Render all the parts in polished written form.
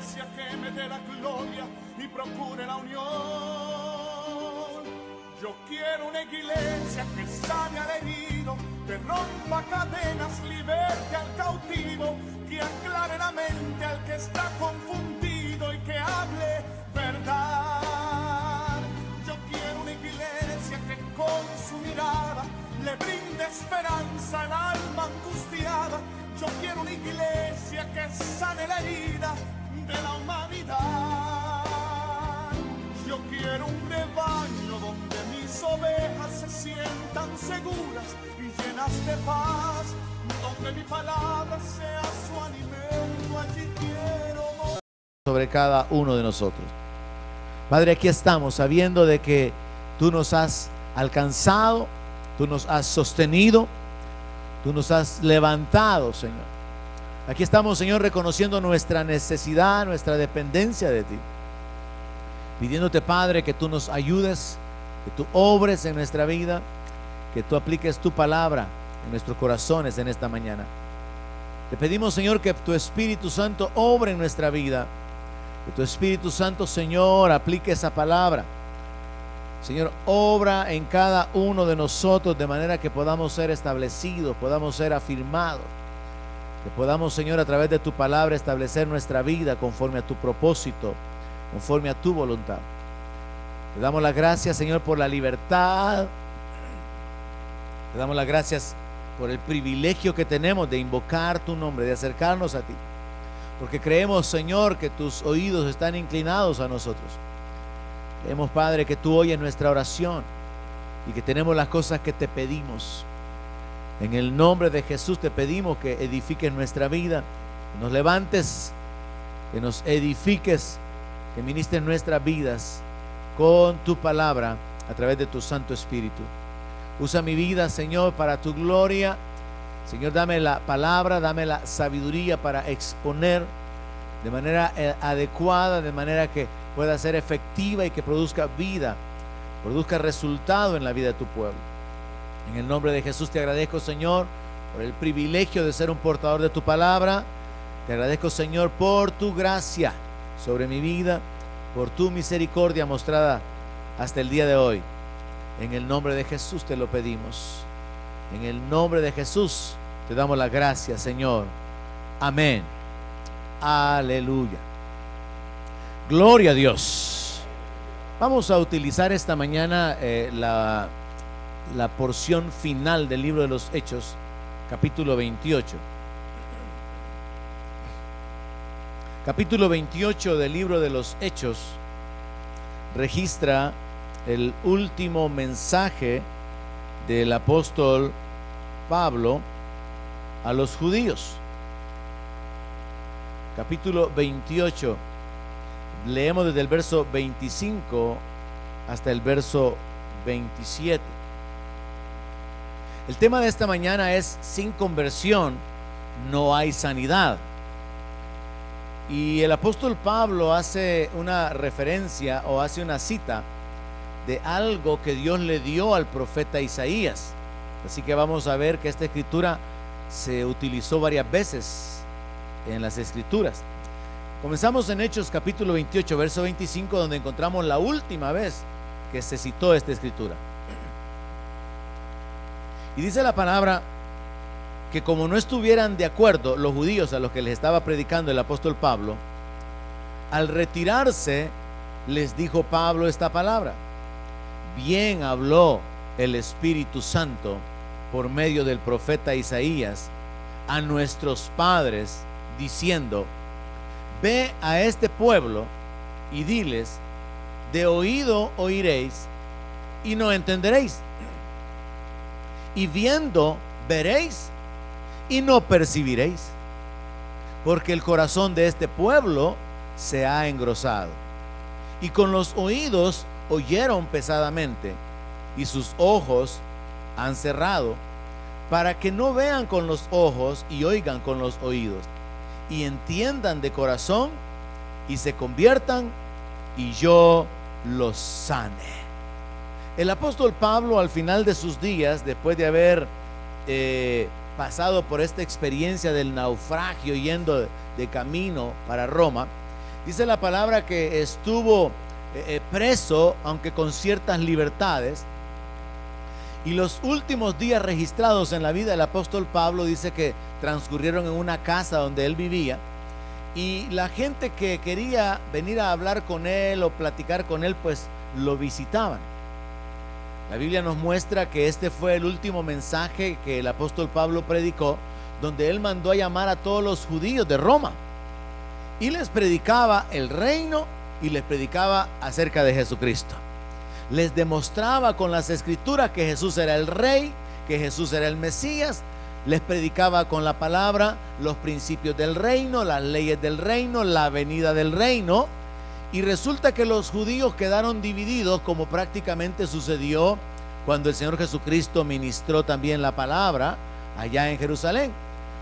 iglesia que me dé la gloria y procure la unión. Yo quiero una iglesia que sane al herido, que rompa cadenas, liberte al cautivo, que aclare la mente al que está confundido y que hable verdad. Yo quiero una iglesia que con su mirada le brinde esperanza al alma angustiada. Yo quiero una iglesia que sane la herida de la humanidad. Yo quiero un rebaño donde mis ovejas se sientan seguras y llenas de paz, donde mi palabra sea su alimento. Allí quiero sobre cada uno de nosotros. Padre, aquí estamos sabiendo de que tú nos has alcanzado, tú nos has sostenido, tú nos has levantado, Señor. Aquí estamos, Señor, reconociendo nuestra necesidad, nuestra dependencia de ti, pidiéndote, Padre, que tú nos ayudes, que tú obres en nuestra vida, que tú apliques tu palabra en nuestros corazones en esta mañana. Te pedimos, Señor, que tu Espíritu Santo obre en nuestra vida, que tu Espíritu Santo, Señor, aplique esa palabra. Señor, obra en cada uno de nosotros de manera que podamos ser establecidos, podamos ser afirmados, que podamos, Señor, a través de tu palabra establecer nuestra vida conforme a tu propósito, conforme a tu voluntad. Te damos las gracias, Señor, por la libertad. Te damos las gracias por el privilegio que tenemos de invocar tu nombre, de acercarnos a ti, porque creemos, Señor, que tus oídos están inclinados a nosotros. Creemos, Padre, que tú oyes nuestra oración y que tenemos las cosas que te pedimos. En el nombre de Jesús te pedimos que edifiques nuestra vida, que nos levantes, que nos edifiques, que ministres nuestras vidas con tu palabra a través de tu Santo Espíritu. Usa mi vida, Señor, para tu gloria. Señor, dame la palabra, dame la sabiduría para exponer de manera adecuada, de manera que pueda ser efectiva y que produzca vida, produzca resultado en la vida de tu pueblo. En el nombre de Jesús te agradezco, Señor, por el privilegio de ser un portador de tu palabra. Te agradezco, Señor, por tu gracia sobre mi vida, por tu misericordia mostrada hasta el día de hoy. En el nombre de Jesús te lo pedimos. En el nombre de Jesús te damos las gracias, Señor. Amén. Aleluya. Gloria a Dios. Vamos a utilizar esta mañana la porción final del libro de los Hechos, capítulo 28. Capítulo 28 del libro de los Hechos registra el último mensaje del apóstol Pablo a los judíos. Capítulo 28, leemos desde el verso 25 hasta el verso 27. El tema de esta mañana es: sin conversión no hay sanidad. Y el apóstol Pablo hace una referencia o hace una cita de algo que Dios le dio al profeta Isaías. Así que vamos a ver que esta escritura se utilizó varias veces en las escrituras. Comenzamos en Hechos capítulo 28, verso 25, donde encontramos la última vez que se citó esta escritura. Y dice la palabra que como no estuvieran de acuerdo los judíos a los que les estaba predicando el apóstol Pablo, al retirarse les dijo Pablo esta palabra: bien habló el Espíritu Santo por medio del profeta Isaías a nuestros padres, diciendo: ve a este pueblo y diles, de oído oiréis y no entenderéis, y viendo veréis y no percibiréis, porque el corazón de este pueblo se ha engrosado, y con los oídos oyeron pesadamente, y sus ojos han cerrado, para que no vean con los ojos y oigan con los oídos, y entiendan de corazón y se conviertan, y yo los sane. El apóstol Pablo, al final de sus días, después de haber pasado por esta experiencia del naufragio yendo de camino para Roma, Dice la palabra que estuvo preso, aunque con ciertas libertades. Y los últimos días registrados en la vida del apóstol Pablo dice que transcurrieron en una casa donde él vivía. Y la gente que quería venir a hablar con él o platicar con él, pues lo visitaban. La Biblia nos muestra que este fue el último mensaje que el apóstol Pablo predicó, donde él mandó a llamar a todos los judíos de Roma y les predicaba el reino y les predicaba acerca de Jesucristo. Les demostraba con las escrituras que Jesús era el rey, que Jesús era el Mesías. Les predicaba con la palabra los principios del reino, las leyes del reino, la venida del reino. Y resulta que los judíos quedaron divididos, como prácticamente sucedió cuando el Señor Jesucristo ministró también la palabra allá en Jerusalén.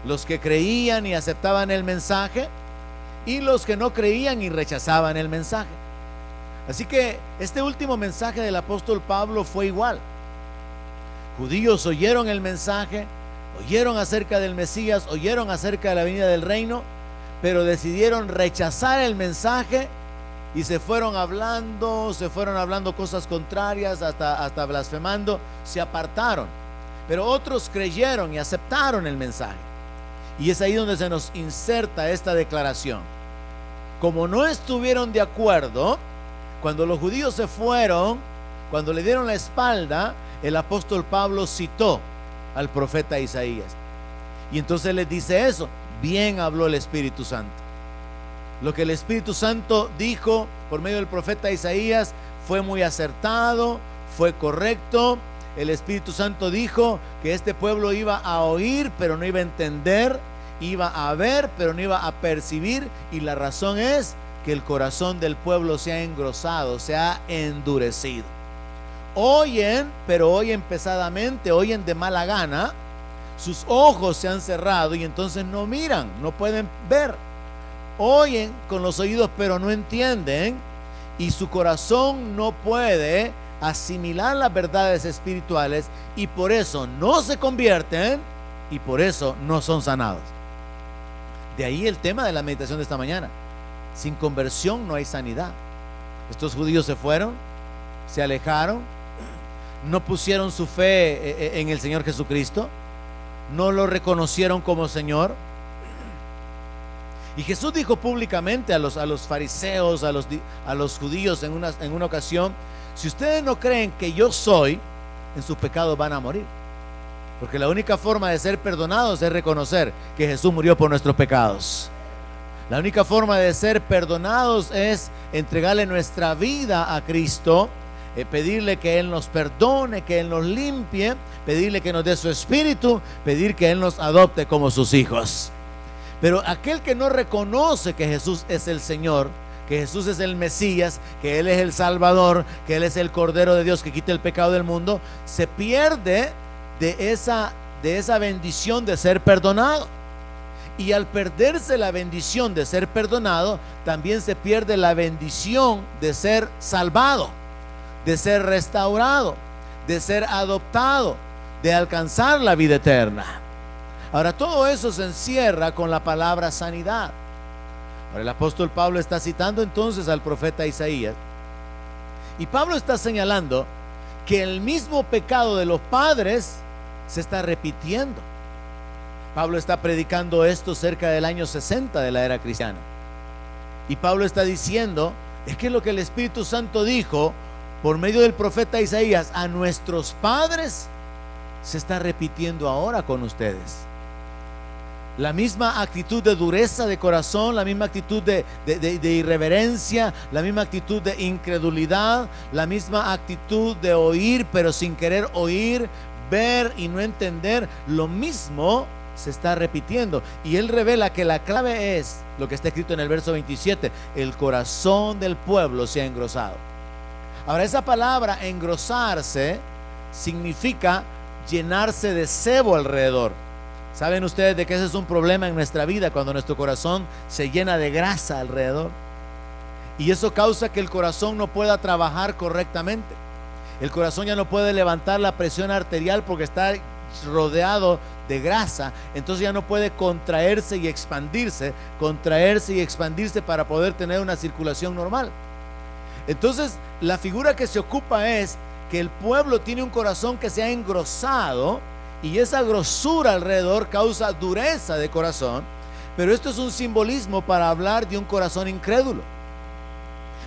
Los que creían y aceptaban el mensaje, y los que no creían y rechazaban el mensaje. Así que este último mensaje del apóstol Pablo fue igual. Judíos oyeron el mensaje, oyeron acerca del Mesías, oyeron acerca de la venida del reino, pero decidieron rechazar el mensaje y se fueron hablando cosas contrarias, hasta blasfemando, se apartaron. Pero otros creyeron y aceptaron el mensaje. Y es ahí donde se nos inserta esta declaración. Como no estuvieron de acuerdo, cuando los judíos se fueron, cuando le dieron la espalda, el apóstol Pablo citó al profeta Isaías. Y entonces les dice eso: bien habló el Espíritu Santo. Lo que el Espíritu Santo dijo por medio del profeta Isaías fue muy acertado, fue correcto. El Espíritu Santo dijo que este pueblo iba a oír, pero no iba a entender, iba a ver, pero no iba a percibir. Y la razón es que el corazón del pueblo se ha engrosado, se ha endurecido. Oyen, pero oyen pesadamente, oyen de mala gana. Sus ojos se han cerrado y entonces no miran, no pueden ver. Oyen con los oídos, pero no entienden. Y su corazón no puede asimilar las verdades espirituales, y por eso no se convierten y por eso no son sanados. De ahí el tema de la meditación de esta mañana. Sin conversión no hay sanidad. Estos judíos se fueron, se alejaron, no pusieron su fe en el Señor Jesucristo, no lo reconocieron como Señor. Y Jesús dijo públicamente a los fariseos, a los judíos en una ocasión: si ustedes no creen que yo soy, en sus pecados van a morir. Porque la única forma de ser perdonados es reconocer que Jesús murió por nuestros pecados. La única forma de ser perdonados es entregarle nuestra vida a Cristo, pedirle que Él nos perdone, que Él nos limpie, pedirle que nos dé su espíritu, pedir que Él nos adopte como sus hijos. Pero aquel que no reconoce que Jesús es el Señor, que Jesús es el Mesías, que Él es el Salvador, que Él es el Cordero de Dios que quita el pecado del mundo, se pierde de esa bendición de ser perdonado. Y al perderse la bendición de ser perdonado, también se pierde la bendición de ser salvado, de ser restaurado, de ser adoptado, de alcanzar la vida eterna. Ahora, todo eso se encierra con la palabra sanidad. Ahora, el apóstol Pablo está citando entonces al profeta Isaías, y Pablo está señalando que el mismo pecado de los padres se está repitiendo. Pablo está predicando esto cerca del año 60 de la era cristiana, y Pablo está diciendo: es que lo que el Espíritu Santo dijo por medio del profeta Isaías a nuestros padres se está repitiendo ahora con ustedes. La misma actitud de dureza de corazón, la misma actitud de irreverencia, la misma actitud de incredulidad, la misma actitud de oír pero sin querer oír, ver y no entender, lo mismo se está repitiendo. Y él revela que la clave es lo que está escrito en el verso 27: el corazón del pueblo se ha engrosado. Ahora, esa palabra engrosarse significa llenarse de sebo alrededor. ¿Saben ustedes de que ese es un problema en nuestra vida, cuando nuestro corazón se llena de grasa alrededor? Y eso causa que el corazón no pueda trabajar correctamente. El corazón ya no puede levantar la presión arterial porque está rodeado de grasa, entonces ya no puede contraerse y expandirse para poder tener una circulación normal. Entonces la figura que se ocupa es que el pueblo tiene un corazón que se ha engrosado, y esa grosura alrededor causa dureza de corazón. Pero esto es un simbolismo para hablar de un corazón incrédulo,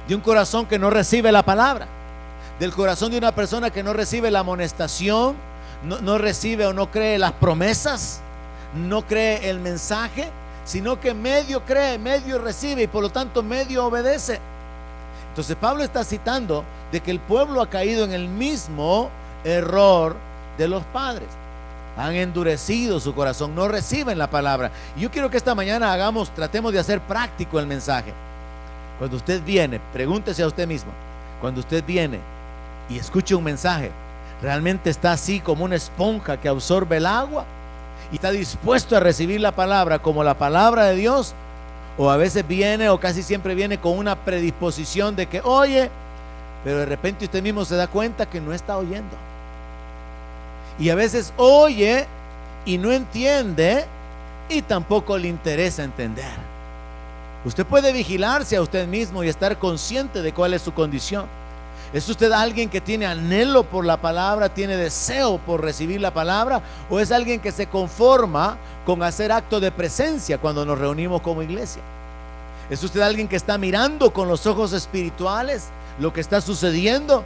de un corazón que no recibe la palabra, del corazón de una persona que no recibe la amonestación, no recibe o no cree las promesas, no cree el mensaje, sino que medio cree, medio recibe y por lo tanto medio obedece. Entonces Pablo está citando de que el pueblo ha caído en el mismo error de los padres. Han endurecido su corazón, no reciben la palabra. Y yo quiero que esta mañana tratemos de hacer práctico el mensaje. Cuando usted viene, pregúntese a usted mismo, cuando usted viene y escucha un mensaje, ¿realmente está así como una esponja que absorbe el agua y está dispuesto a recibir la palabra como la palabra de Dios? O a veces viene, o casi siempre viene con una predisposición de que oye, pero de repente usted mismo se da cuenta que no está oyendo. Y a veces oye y no entiende, y tampoco le interesa entender. Usted puede vigilarse a usted mismo y estar consciente de cuál es su condición. ¿Es usted alguien que tiene anhelo por la palabra, tiene deseo por recibir la palabra? ¿O es alguien que se conforma con hacer acto de presencia cuando nos reunimos como iglesia? ¿Es usted alguien que está mirando con los ojos espirituales lo que está sucediendo?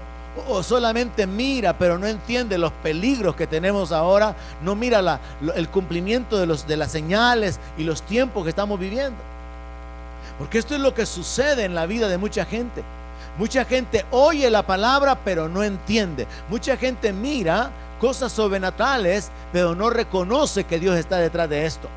¿O solamente mira pero no entiende los peligros que tenemos ahora? No mira el cumplimiento de las señales y los tiempos que estamos viviendo. Porque esto es lo que sucede en la vida de mucha gente. Mucha gente oye la palabra pero no entiende. Mucha gente mira cosas sobrenaturales pero no reconoce que Dios está detrás de esto.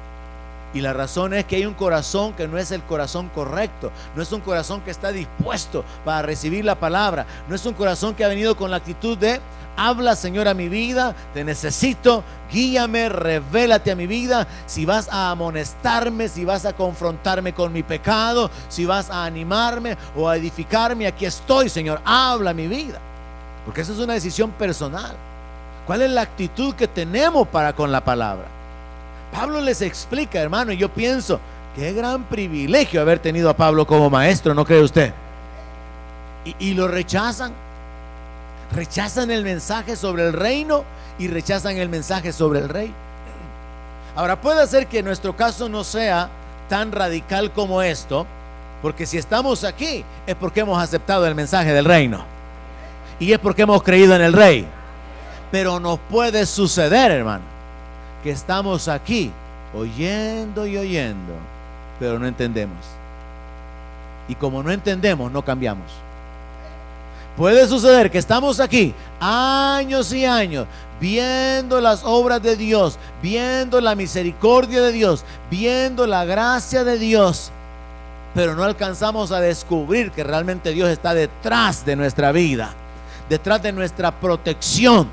Y la razón es que hay un corazón que no es el corazón correcto. No es un corazón que está dispuesto para recibir la palabra. No es un corazón que ha venido con la actitud de habla, Señor, a mi vida, te necesito, guíame, revélate a mi vida. Si vas a amonestarme, si vas a confrontarme con mi pecado, si vas a animarme o a edificarme, aquí estoy, Señor, habla a mi vida. Porque esa es una decisión personal. ¿Cuál es la actitud que tenemos para con la palabra? Pablo les explica, hermano, y yo pienso, qué gran privilegio haber tenido a Pablo como maestro, ¿no cree usted? Y lo rechazan. Rechazan el mensaje sobre el reino y rechazan el mensaje sobre el rey. Ahora, puede ser que nuestro caso no sea tan radical como esto, porque si estamos aquí es porque hemos aceptado el mensaje del reino y es porque hemos creído en el rey. Pero nos puede suceder, hermano, que estamos aquí oyendo y oyendo, pero no entendemos. Y como no entendemos, no cambiamos. Puede suceder que estamos aquí años y años viendo las obras de Dios, viendo la misericordia de Dios, viendo la gracia de Dios, pero no alcanzamos a descubrir que realmente Dios está detrás de nuestra vida, detrás de nuestra protección,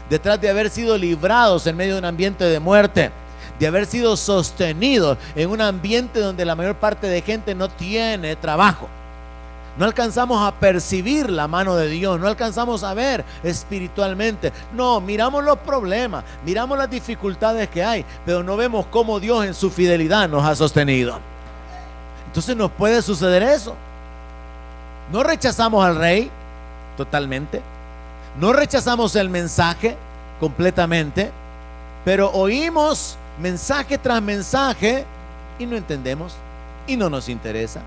detrás de haber sido librados en medio de un ambiente de muerte, de haber sido sostenidos en un ambiente donde la mayor parte de gente no tiene trabajo. No alcanzamos a percibir la mano de Dios, no alcanzamos a ver espiritualmente. No, miramos los problemas, miramos las dificultades que hay, pero no vemos cómo Dios en su fidelidad nos ha sostenido. Entonces nos puede suceder eso. No rechazamos al rey totalmente, no rechazamos el mensaje completamente, pero oímos mensaje tras mensaje y no entendemos y no nos interesa.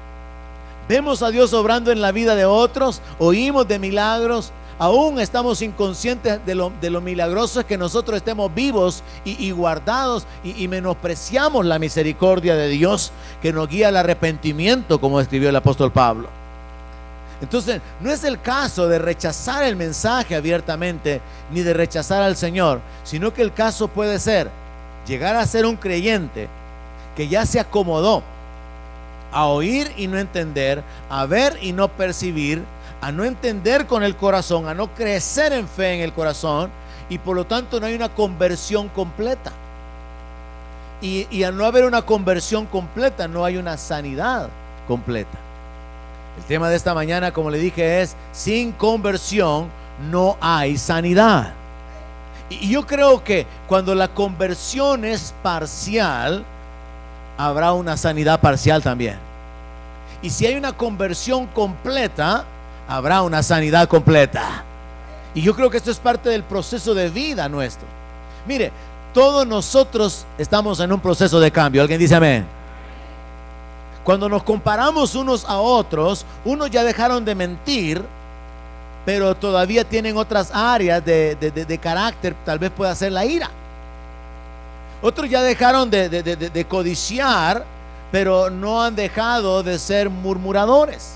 Vemos a Dios obrando en la vida de otros, oímos de milagros, aún estamos inconscientes de lo milagroso es que nosotros estemos vivos y guardados, y menospreciamos la misericordia de Dios que nos guía al arrepentimiento, como escribió el apóstol Pablo. Entonces no es el caso de rechazar el mensaje abiertamente ni de rechazar al Señor, sino que el caso puede ser llegar a ser un creyente que ya se acomodó a oír y no entender, a ver y no percibir, a no entender con el corazón, a no crecer en fe en el corazón, y por lo tanto no hay una conversión completa. Y al no haber una conversión completa, no hay una sanidad completa. El tema de esta mañana, como le dije, es: sin conversión no hay sanidad. Y yo creo que cuando la conversión es parcial, habrá una sanidad parcial también. Y si hay una conversión completa, habrá una sanidad completa. Y yo creo que esto es parte del proceso de vida nuestro. Mire, todos nosotros estamos en un proceso de cambio. ¿Alguien dice amén? Cuando nos comparamos unos a otros, unos ya dejaron de mentir, pero todavía tienen otras áreas de carácter. Tal vez pueda ser la ira. Otros ya dejaron de codiciar, pero no han dejado de ser murmuradores.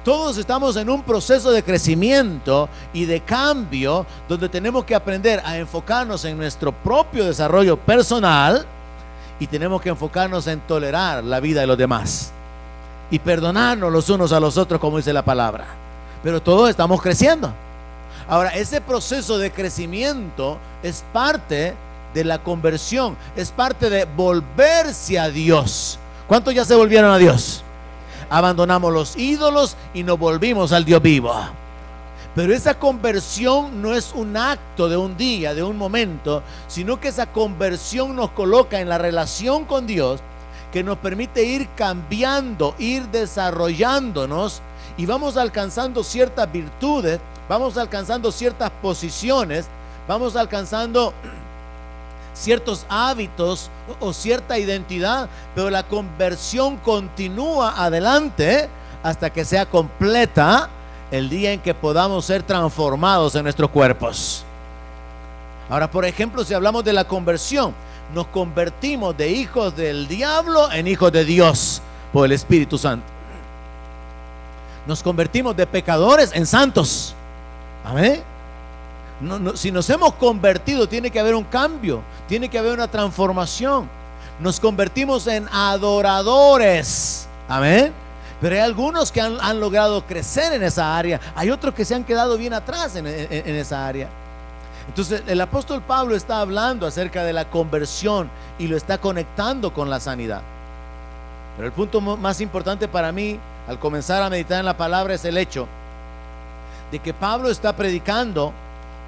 Todos estamos en un proceso de crecimiento y de cambio, donde tenemos que aprender a enfocarnos en nuestro propio desarrollo personal, y tenemos que enfocarnos en tolerar la vida de los demás y perdonarnos los unos a los otros, como dice la palabra. Pero todos estamos creciendo. Ahora, ese proceso de crecimiento es parte de la conversión, es parte de volverse a Dios. ¿Cuántos ya se volvieron a Dios? Abandonamos los ídolos y nos volvimos al Dios vivo. Pero esa conversión no es un acto de un día, de un momento, sino que esa conversión nos coloca en la relación con Dios, que nos permite ir cambiando, ir desarrollándonos, y vamos alcanzando ciertas virtudes, vamos alcanzando ciertas posiciones, vamos alcanzando ciertos hábitos o cierta identidad, pero la conversión continúa adelante hasta que sea completa el día en que podamos ser transformados en nuestros cuerpos. Ahora, por ejemplo, si hablamos de la conversión, nos convertimos de hijos del diablo en hijos de Dios por el Espíritu Santo. Nos convertimos de pecadores en santos. Amén. Si nos hemos convertido, tiene que haber un cambio, tiene que haber una transformación. Nos convertimos en adoradores. Amén. Pero hay algunos que han logrado crecer en esa área. Hay otros que se han quedado bien atrás en esa área. Entonces el apóstol Pablo está hablando acerca de la conversión y lo está conectando con la sanidad. Pero el punto más importante para mí al comenzar a meditar en la palabra es el hecho de que Pablo está predicando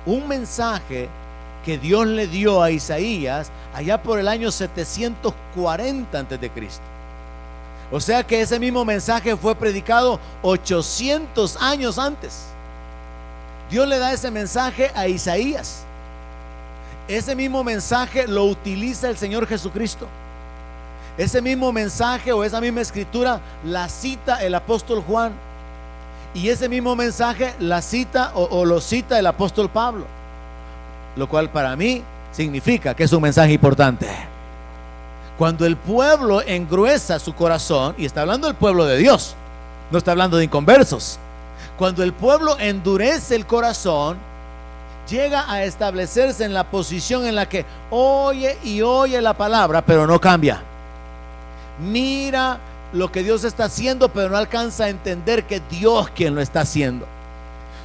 un mensaje que Dios le dio a Isaías allá por el año 740 antes de Cristo. O sea que ese mismo mensaje fue predicado 800 años antes. Dios le da ese mensaje a Isaías. Ese mismo mensaje lo utiliza el Señor Jesucristo. Ese mismo mensaje o esa misma escritura la cita el apóstol Juan. Y ese mismo mensaje la cita o lo cita el apóstol Pablo. Lo cual para mí significa que es un mensaje importante. Cuando el pueblo engruesa su corazón, y está hablando del pueblo de Dios, no está hablando de inconversos. Cuando el pueblo endurece el corazón, llega a establecerse en la posición en la que oye y oye la palabra, pero no cambia. Mira lo que Dios está haciendo, pero no alcanza a entender que Dios quien lo está haciendo.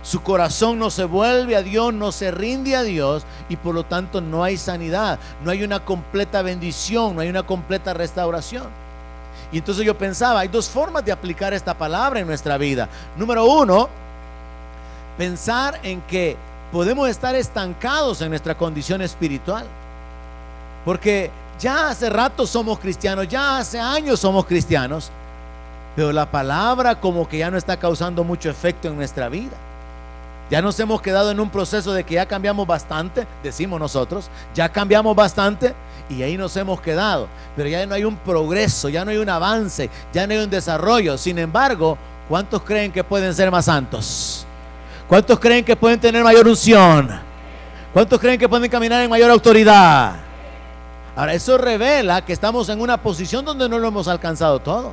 Su corazón no se vuelve a Dios, no se rinde a Dios, y por lo tanto no hay sanidad, no hay una completa bendición, no hay una completa restauración. Y entonces yo pensaba, hay dos formas de aplicar esta palabra en nuestra vida. Número uno, pensar en que podemos estar estancados en nuestra condición espiritual, porque ya hace rato somos cristianos, ya hace años somos cristianos, pero la palabra como que ya no está causando mucho efecto en nuestra vida. Ya nos hemos quedado en un proceso de que ya cambiamos bastante, decimos nosotros, ya cambiamos bastante y ahí nos hemos quedado. Pero ya no hay un progreso, ya no hay un avance, ya no hay un desarrollo. Sin embargo, ¿cuántos creen que pueden ser más santos? ¿Cuántos creen que pueden tener mayor unción? ¿Cuántos creen que pueden caminar en mayor autoridad? Ahora, eso revela que estamos en una posición donde no lo hemos alcanzado todo.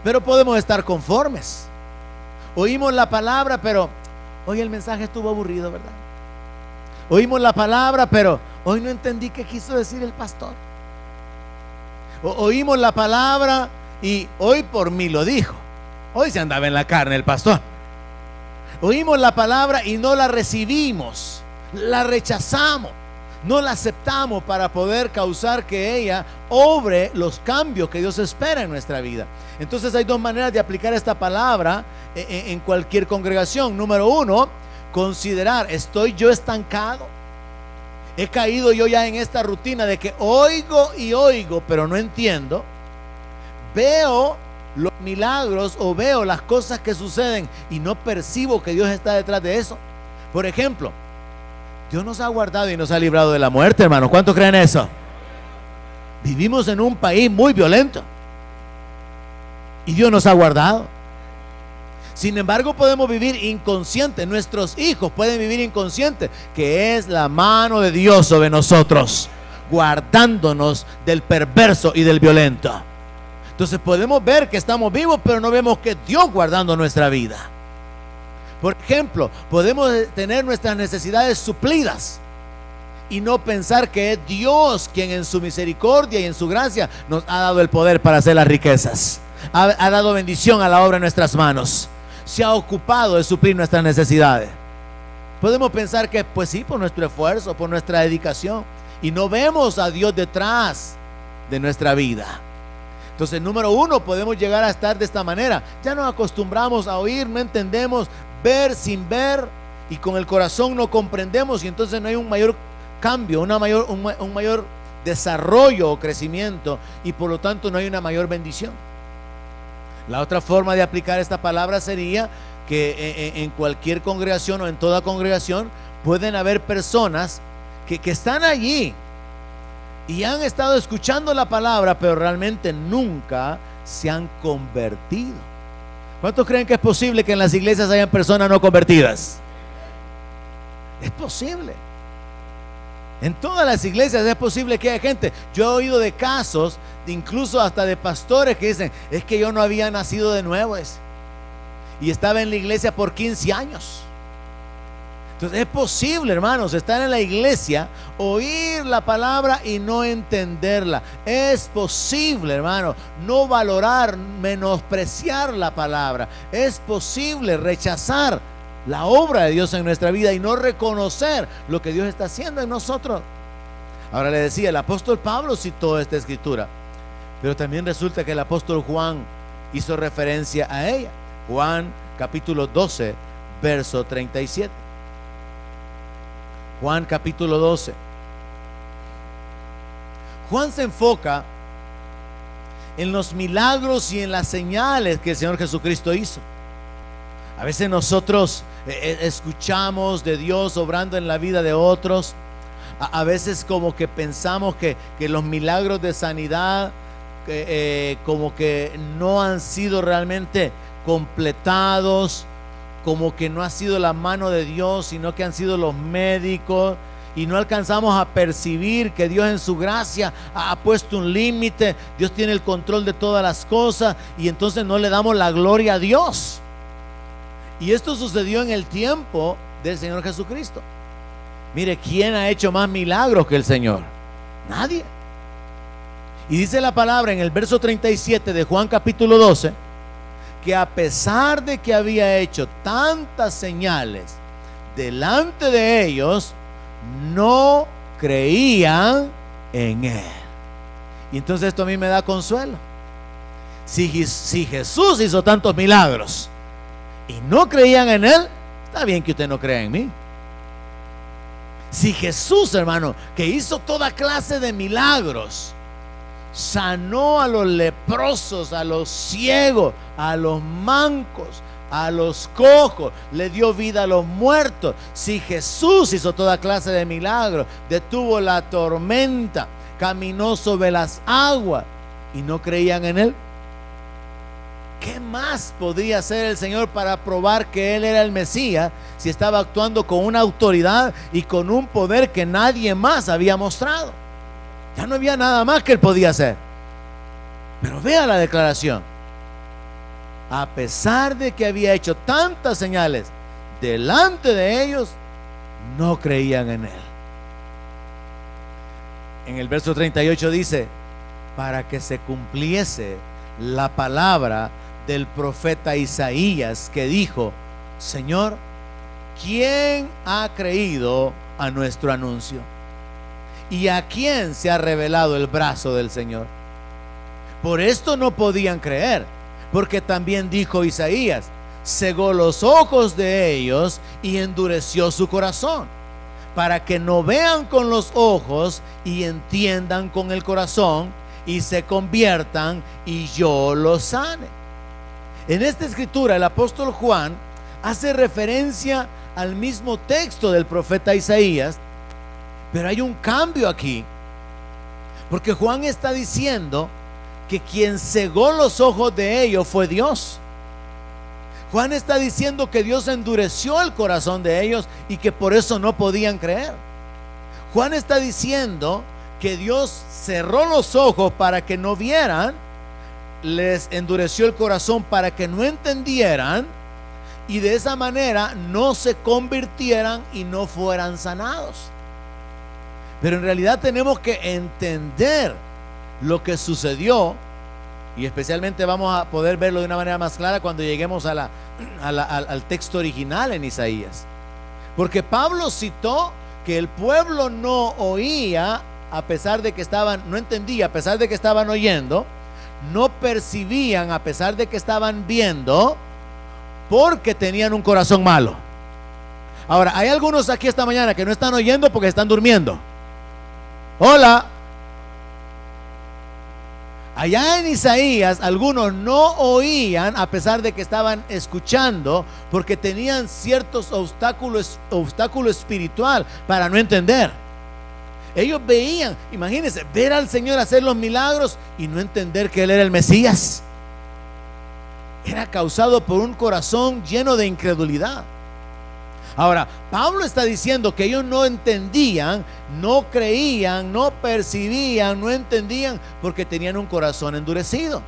Pero podemos estar conformes. Oímos la palabra, pero hoy el mensaje estuvo aburrido, ¿verdad? Oímos la palabra, pero hoy no entendí qué quiso decir el pastor. Oímos la palabra y hoy por mí lo dijo. Hoy se andaba en la carne el pastor. Oímos la palabra y no la recibimos, la rechazamos, no la aceptamos para poder causar que ella obre los cambios que Dios espera en nuestra vida. Entonces hay dos maneras de aplicar esta palabra en cualquier congregación. Número uno, considerar, ¿estoy yo estancado? He caído yo ya en esta rutina de que oigo y oigo, pero no entiendo. Veo los milagros o veo las cosas que suceden y no percibo que Dios está detrás de eso. Por ejemplo, Dios nos ha guardado y nos ha librado de la muerte, hermanos. ¿Cuántos creen eso? Vivimos en un país muy violento y Dios nos ha guardado. Sin embargo, podemos vivir inconscientes. Nuestros hijos pueden vivir inconscientes, que es la mano de Dios sobre nosotros, guardándonos del perverso y del violento. Entonces podemos ver que estamos vivos, pero no vemos que Dios guardando nuestra vida. Por ejemplo, podemos tener nuestras necesidades suplidas y no pensar que es Dios quien en su misericordia y en su gracia nos ha dado el poder para hacer las riquezas. Ha dado bendición a la obra de nuestras manos. Se ha ocupado de suplir nuestras necesidades. Podemos pensar que pues sí, por nuestro esfuerzo, por nuestra dedicación, y no vemos a Dios detrás de nuestra vida. Entonces, número uno, podemos llegar a estar de esta manera. Ya nos acostumbramos a oír, no entendemos, ver sin ver, y con el corazón no comprendemos, y entonces no hay un mayor cambio, un mayor desarrollo o crecimiento, y por lo tanto no hay una mayor bendición. La otra forma de aplicar esta palabra sería que en cualquier congregación o en toda congregación pueden haber personas que están allí y han estado escuchando la palabra, pero realmente nunca se han convertido. ¿Cuántos creen que es posible que en las iglesias hayan personas no convertidas? Es posible. En todas las iglesias es posible que haya gente. Yo he oído de casos, incluso hasta de pastores que dicen: es que yo no había nacido de nuevo y estaba en la iglesia por 15 años. Entonces es posible, hermanos, estar en la iglesia, oír la palabra y no entenderla. Es posible, hermano, no valorar, menospreciar la palabra. Es posible rechazar la obra de Dios en nuestra vida y no reconocer lo que Dios está haciendo en nosotros. Ahora le decía, el apóstol Pablo citó esta escritura, pero también resulta que el apóstol Juan hizo referencia a ella. Juan capítulo 12, verso 37. Juan capítulo 12. Juan se enfoca en los milagros y en las señales que el Señor Jesucristo hizo. A veces nosotros escuchamos de Dios obrando en la vida de otros. A veces como que pensamos que los milagros de sanidad como que no han sido realmente completados, como que no ha sido la mano de Dios, sino que han sido los médicos, y no alcanzamos a percibir que Dios en su gracia ha puesto un límite. Dios tiene el control de todas las cosas, y entonces no le damos la gloria a Dios. Y esto sucedió en el tiempo del Señor Jesucristo. Mire, ¿quién ha hecho más milagros que el Señor? Nadie. Y dice la palabra en el verso 37 de Juan capítulo 12, que a pesar de que había hecho tantas señales delante de ellos, no creían en Él. Y entonces esto a mí me da consuelo. Si Jesús hizo tantos milagros y no creían en Él, está bien que usted no crea en mí. Si Jesús, hermano, que hizo toda clase de milagros, sanó a los leprosos, a los ciegos, a los mancos, a los cojos, le dio vida a los muertos. Si Jesús hizo toda clase de milagros, detuvo la tormenta, caminó sobre las aguas y no creían en Él, ¿qué más podía hacer el Señor para probar que Él era el Mesías, si estaba actuando con una autoridad y con un poder que nadie más había mostrado? Ya no había nada más que Él podía hacer. Pero vea la declaración: a pesar de que había hecho tantas señales delante de ellos, no creían en Él. En el verso 38 dice: para que se cumpliese la palabra del profeta Isaías, que dijo: Señor, ¿quién ha creído a nuestro anuncio? ¿Y a quién se ha revelado el brazo del Señor? Por esto no podían creer, porque también dijo Isaías: cegó los ojos de ellos y endureció su corazón, para que no vean con los ojos y entiendan con el corazón y se conviertan y yo los sane. En esta escritura el apóstol Juan hace referencia al mismo texto del profeta Isaías, pero hay un cambio aquí, porque Juan está diciendo que quien cegó los ojos de ellos fue Dios. Juan está diciendo que Dios endureció el corazón de ellos y que por eso no podían creer. Juan está diciendo que Dios cerró los ojos para que no vieran, les endureció el corazón para que no entendieran y de esa manera no se convirtieran y no fueran sanados. Pero en realidad tenemos que entender lo que sucedió, y especialmente vamos a poder verlo de una manera más clara cuando lleguemos al texto original en Isaías. Porque Pablo citó que el pueblo no oía a pesar de que estaban, no entendía a pesar de que estaban oyendo, no percibían a pesar de que estaban viendo, porque tenían un corazón malo. Ahora, hay algunos aquí esta mañana que no están oyendo porque están durmiendo. Hola. Allá en Isaías, algunos no oían a pesar de que estaban escuchando, porque tenían ciertos obstáculo espiritual para no entender. Ellos veían, imagínense, ver al Señor hacer los milagros y no entender que Él era el Mesías. Era causado por un corazón lleno de incredulidad. Ahora, Pablo está diciendo que ellos no entendían, no creían, no percibían, no entendían porque tenían un corazón endurecido.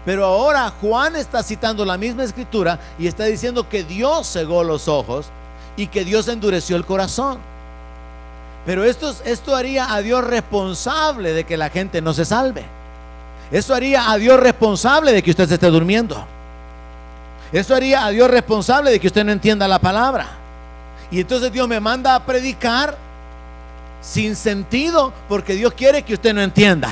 Pero ahora Juan está citando la misma escritura y está diciendo que Dios cegó los ojos y que Dios endureció el corazón. Pero esto haría a Dios responsable de que la gente no se salve. Eso haría a Dios responsable de que usted se esté durmiendo. Eso haría a Dios responsable de que usted no entienda la palabra. Y entonces Dios me manda a predicar sin sentido porque Dios quiere que usted no entienda.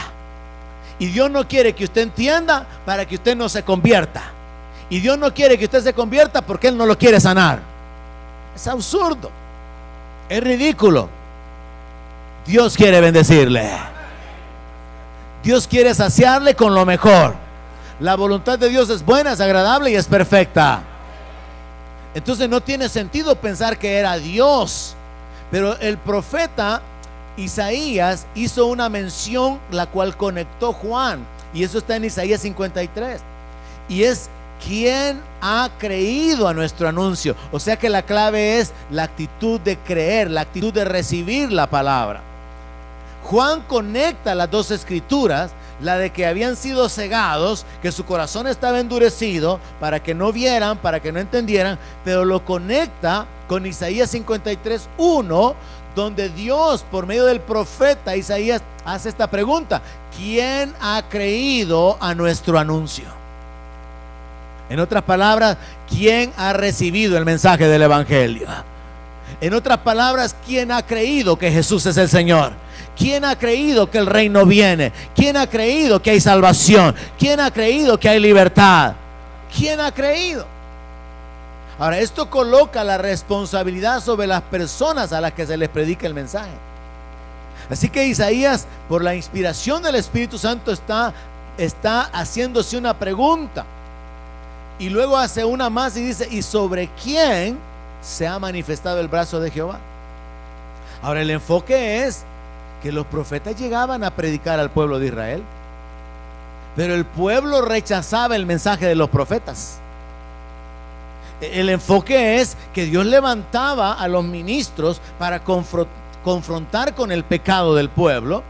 Y Dios no quiere que usted entienda para que usted no se convierta. Y Dios no quiere que usted se convierta porque Él no lo quiere sanar. Es absurdo. Es ridículo. Dios quiere bendecirle. Dios quiere saciarle con lo mejor. La voluntad de Dios es buena, es agradable y es perfecta. Entonces no tiene sentido pensar que era Dios. Pero el profeta Isaías hizo una mención la cual conectó Juan, y eso está en Isaías 53, y es: ¿quién ha creído a nuestro anuncio? O sea que la clave es la actitud de creer, la actitud de recibir la palabra. Juan conecta las dos escrituras, la de que habían sido cegados, que su corazón estaba endurecido para que no vieran, para que no entendieran, pero lo conecta con Isaías 53:1, donde Dios por medio del profeta Isaías hace esta pregunta: ¿quién ha creído a nuestro anuncio? En otras palabras, ¿quién ha recibido el mensaje del evangelio? En otras palabras, ¿quién ha creído que Jesús es el Señor? ¿Quién ha creído que el reino viene? ¿Quién ha creído que hay salvación? ¿Quién ha creído que hay libertad? ¿Quién ha creído? Ahora, esto coloca la responsabilidad sobre las personas a las que se les predica el mensaje. Así que Isaías, por la inspiración del Espíritu Santo, está haciéndose una pregunta, y luego hace una más y dice: ¿y sobre quién se ha manifestado el brazo de Jehová? Ahora, el enfoque es que los profetas llegaban a predicar al pueblo de Israel, pero el pueblo rechazaba el mensaje de los profetas. El enfoque es que Dios levantaba a los ministros para confrontar con el pecado del pueblo.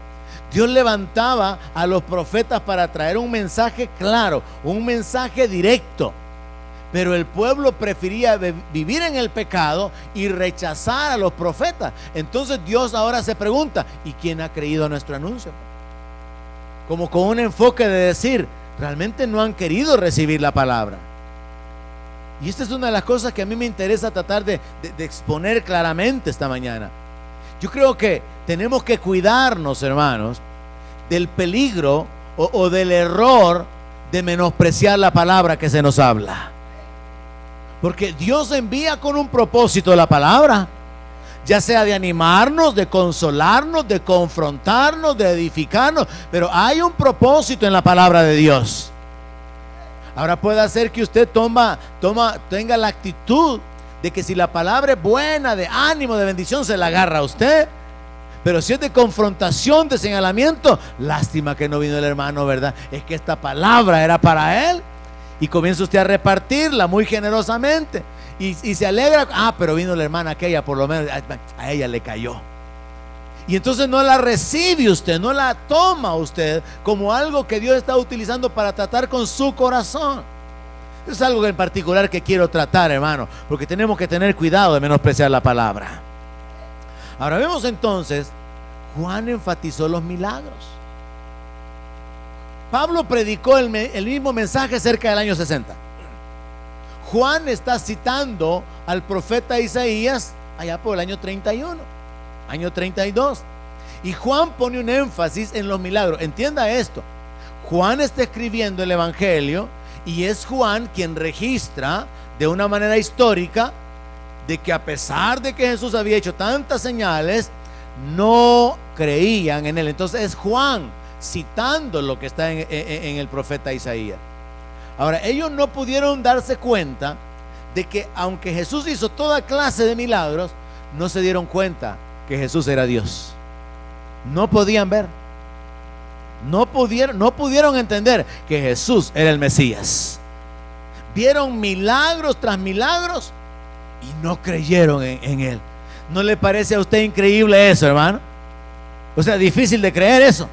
Dios levantaba a los profetas para traer un mensaje claro, un mensaje directo. Pero el pueblo prefería vivir en el pecado y rechazar a los profetas. Entonces Dios ahora se pregunta: ¿y quién ha creído a nuestro anuncio? Como con un enfoque de decir: realmente no han querido recibir la palabra. Y esta es una de las cosas que a mí me interesa tratar de exponer claramente esta mañana. Yo creo que tenemos que cuidarnos, hermanos, del peligro o del error de menospreciar la palabra que se nos habla. Porque Dios envía con un propósito la palabra. ya sea de animarnos, de consolarnos, de confrontarnos, de edificarnos, pero hay un propósito en la palabra de Dios. Ahora puede ser que usted tenga la actitud de que si la palabra es buena, de ánimo, de bendición, se la agarra a usted. Pero si es de confrontación, de señalamiento, lástima que no vino el hermano, ¿verdad? Es que esta palabra era para él. Y comienza usted a repartirla muy generosamente. Y se alegra, pero vino la hermana aquella, por lo menos a ella le cayó. Y entonces no la recibe usted, no la toma usted como algo que Dios está utilizando para tratar con su corazón. Es algo en particular que quiero tratar, hermano, porque tenemos que tener cuidado de menospreciar la palabra. Ahora vemos entonces, Juan enfatizó los milagros. Pablo predicó el mismo mensaje cerca del año 60. Juan está citando al profeta Isaías allá por el año 31, año 32. Y Juan pone un énfasis en los milagros. Entienda esto. Juan está escribiendo el evangelio y es Juan quien registra de una manera histórica de que a pesar de que Jesús había hecho tantas señales, no creían en él. Entonces es Juan citando lo que está en el profeta Isaías. Ahora, ellos no pudieron darse cuenta de que aunque Jesús hizo toda clase de milagros, no se dieron cuenta que Jesús era Dios. No podían ver, no pudieron entender que Jesús era el Mesías. Vieron milagros tras milagros y no creyeron en él. ¿No le parece a usted increíble eso, hermano? O sea, difícil de creer eso,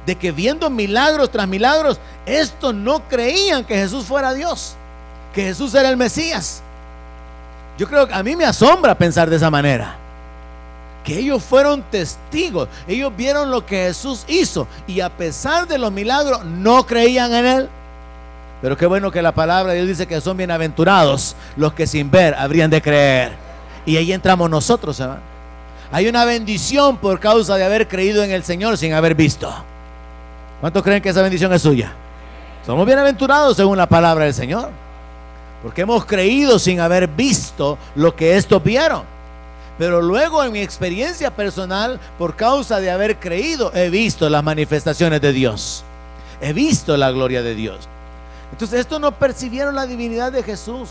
de que viendo milagros tras milagros, estos no creían que Jesús fuera Dios, que Jesús era el Mesías. Yo creo que a mí me asombra pensar de esa manera, que ellos fueron testigos, ellos vieron lo que Jesús hizo y a pesar de los milagros no creían en él. Pero qué bueno que la palabra de Dios dice que son bienaventurados los que sin ver habrían de creer. Y ahí entramos nosotros, hermano. Hay una bendición por causa de haber creído en el Señor sin haber visto. ¿Cuántos creen que esa bendición es suya? Somos bienaventurados según la palabra del Señor, porque hemos creído sin haber visto lo que estos vieron. Pero luego en mi experiencia personal, por causa de haber creído, he visto las manifestaciones de Dios. He visto la gloria de Dios. Entonces estos no percibieron la divinidad de Jesús.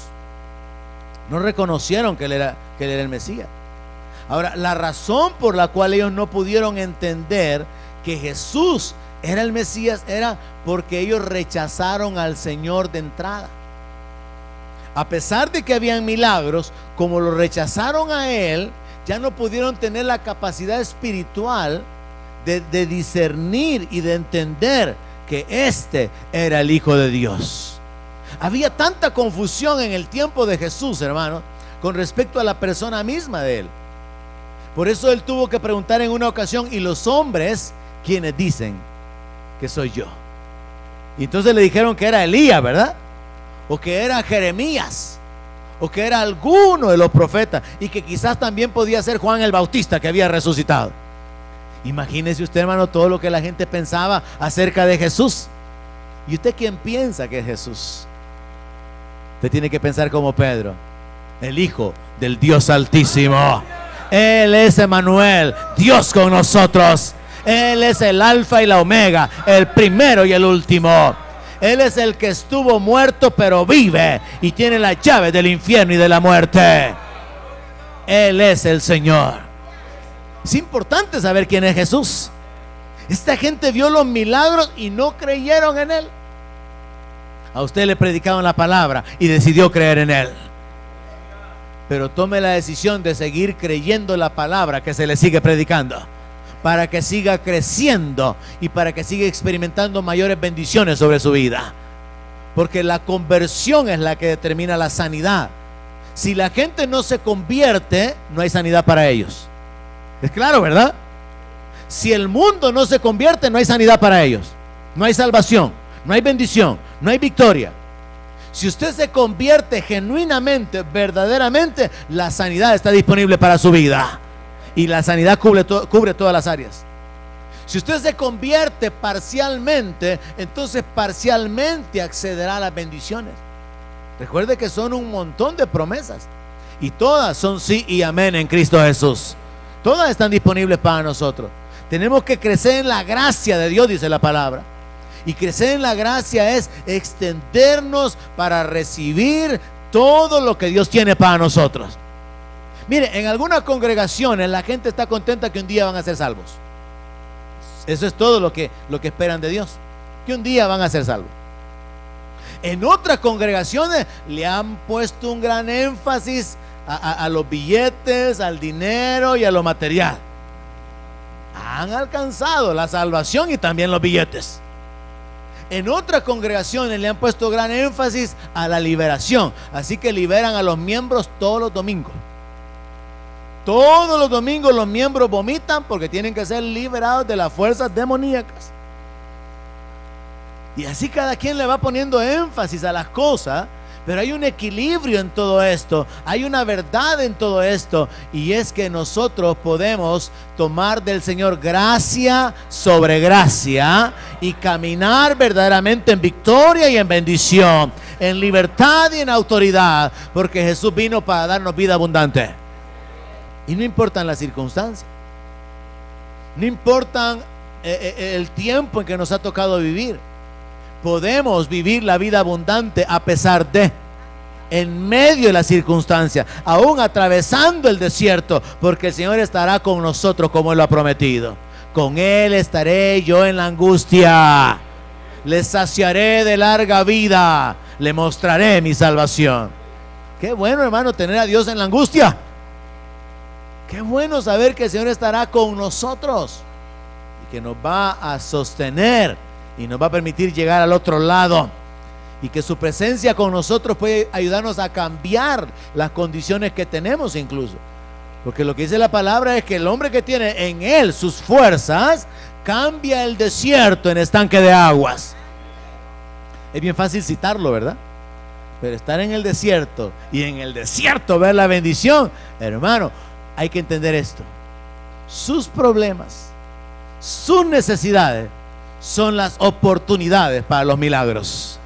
No reconocieron que él era el Mesías. Ahora, la razón por la cual ellos no pudieron entender que Jesús era el Mesías era porque ellos rechazaron al Señor de entrada. A pesar de que habían milagros, como lo rechazaron a él, ya no pudieron tener la capacidad espiritual de discernir y de entender que este era el Hijo de Dios. Había tanta confusión en el tiempo de Jesús, hermano, con respecto a la persona misma de él. Por eso él tuvo que preguntar en una ocasión: ¿y los hombres quiénes dicen que soy yo? Y entonces le dijeron que era Elías, ¿verdad? O que era Jeremías, o que era alguno de los profetas, y que quizás también podía ser Juan el Bautista, que había resucitado. Imagínese usted, hermano, todo lo que la gente pensaba acerca de Jesús. ¿Y usted quién piensa que es Jesús? Usted tiene que pensar como Pedro: el Hijo del Dios Altísimo. Él es Emmanuel, Dios con nosotros. Él es el alfa y la omega, el primero y el último. Él es el que estuvo muerto pero vive y tiene la llave del infierno y de la muerte. Él es el Señor. Es importante saber quién es Jesús. Esta gente vio los milagros y no creyeron en él. A usted le predicaron la palabra y decidió creer en él. Pero tome la decisión de seguir creyendo la palabra que se le sigue predicando, para que siga creciendo y para que siga experimentando mayores bendiciones sobre su vida. Porque la conversión es la que determina la sanidad. Si la gente no se convierte, no hay sanidad para ellos. Es claro, ¿verdad? Si el mundo no se convierte, no hay sanidad para ellos. No hay salvación, no hay bendición, no hay victoria. Si usted se convierte genuinamente, verdaderamente, la sanidad está disponible para su vida. Y la sanidad cubre todas las áreas. Si usted se convierte parcialmente, entonces parcialmente accederá a las bendiciones. Recuerde que son un montón de promesas. Y todas son sí y amén en Cristo Jesús. Todas están disponibles para nosotros. Tenemos que crecer en la gracia de Dios, dice la palabra. Y crecer en la gracia es extendernos para recibir todo lo que Dios tiene para nosotros. Mire, en algunas congregaciones la gente está contenta que un día van a ser salvos. Eso es todo lo que esperan de Dios, que un día van a ser salvos. En otras congregaciones le han puesto un gran énfasis a los billetes, al dinero y a lo material. Han alcanzado la salvación y también los billetes. En otras congregaciones le han puesto gran énfasis a la liberación, así que liberan a los miembros todos los domingos. Todos los domingos los miembros vomitan porque tienen que ser liberados de las fuerzas demoníacas. Y así cada quien le va poniendo énfasis a las cosas, pero hay un equilibrio en todo esto, hay una verdad en todo esto, y es que nosotros podemos tomar del Señor gracia sobre gracia y caminar verdaderamente en victoria y en bendición, en libertad y en autoridad, porque Jesús vino para darnos vida abundante. Y no importan las circunstancias, no importan el tiempo en que nos ha tocado vivir. Podemos vivir la vida abundante a pesar de, en medio de las circunstancias, aún atravesando el desierto, porque el Señor estará con nosotros como Él lo ha prometido. Con Él estaré yo en la angustia, le saciaré de larga vida, le mostraré mi salvación. Qué bueno, hermano, tener a Dios en la angustia. Qué bueno saber que el Señor estará con nosotros y que nos va a sostener y nos va a permitir llegar al otro lado, y que su presencia con nosotros puede ayudarnos a cambiar las condiciones que tenemos incluso, porque lo que dice la palabra es que el hombre que tiene en él sus fuerzas cambia el desierto en estanque de aguas. Es bien fácil citarlo, ¿verdad? Pero estar en el desierto y en el desierto ver la bendición, hermano, hay que entender esto: sus problemas, sus necesidades son las oportunidades para los milagros.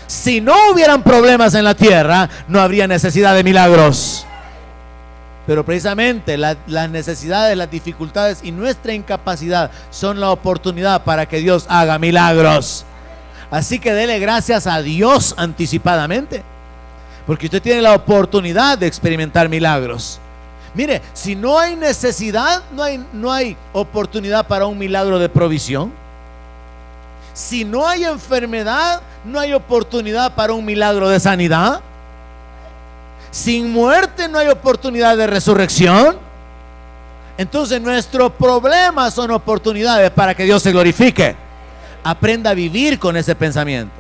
Si no hubieran problemas en la tierra, no habría necesidad de milagros. Pero precisamente las necesidades, las dificultades y nuestra incapacidad son la oportunidad para que Dios haga milagros. Así que dele gracias a Dios anticipadamente, porque usted tiene la oportunidad de experimentar milagros. Mire, si no hay necesidad, no hay oportunidad para un milagro de provisión. Si no hay enfermedad, no hay oportunidad para un milagro de sanidad. Sin muerte no hay oportunidad de resurrección. Entonces nuestros problemas son oportunidades para que Dios se glorifique. Aprenda a vivir con ese pensamiento.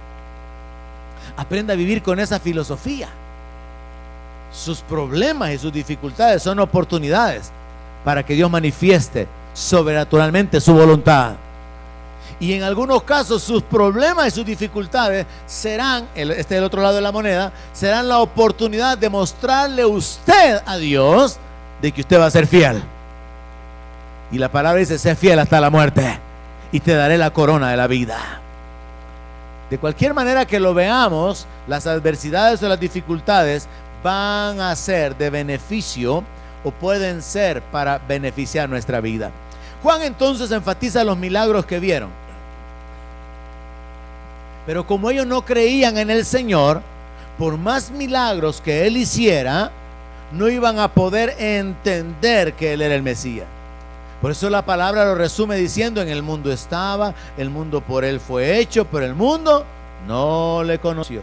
Aprenda a vivir con esa filosofía. Sus problemas y sus dificultades son oportunidades para que Dios manifieste sobrenaturalmente su voluntad. Y en algunos casos sus problemas y sus dificultades serán, este es el otro lado de la moneda, serán la oportunidad de mostrarle usted a Dios de que usted va a ser fiel. Y la palabra dice: sé fiel hasta la muerte y te daré la corona de la vida. De cualquier manera que lo veamos, las adversidades o las dificultades van a ser de beneficio o pueden ser para beneficiar nuestra vida. Juan entonces enfatiza los milagros que vieron. Pero como ellos no creían en el Señor, por más milagros que Él hiciera, no iban a poder entender que Él era el Mesías. Por eso la palabra lo resume diciendo: en el mundo estaba, el mundo por Él fue hecho, pero el mundo no le conoció.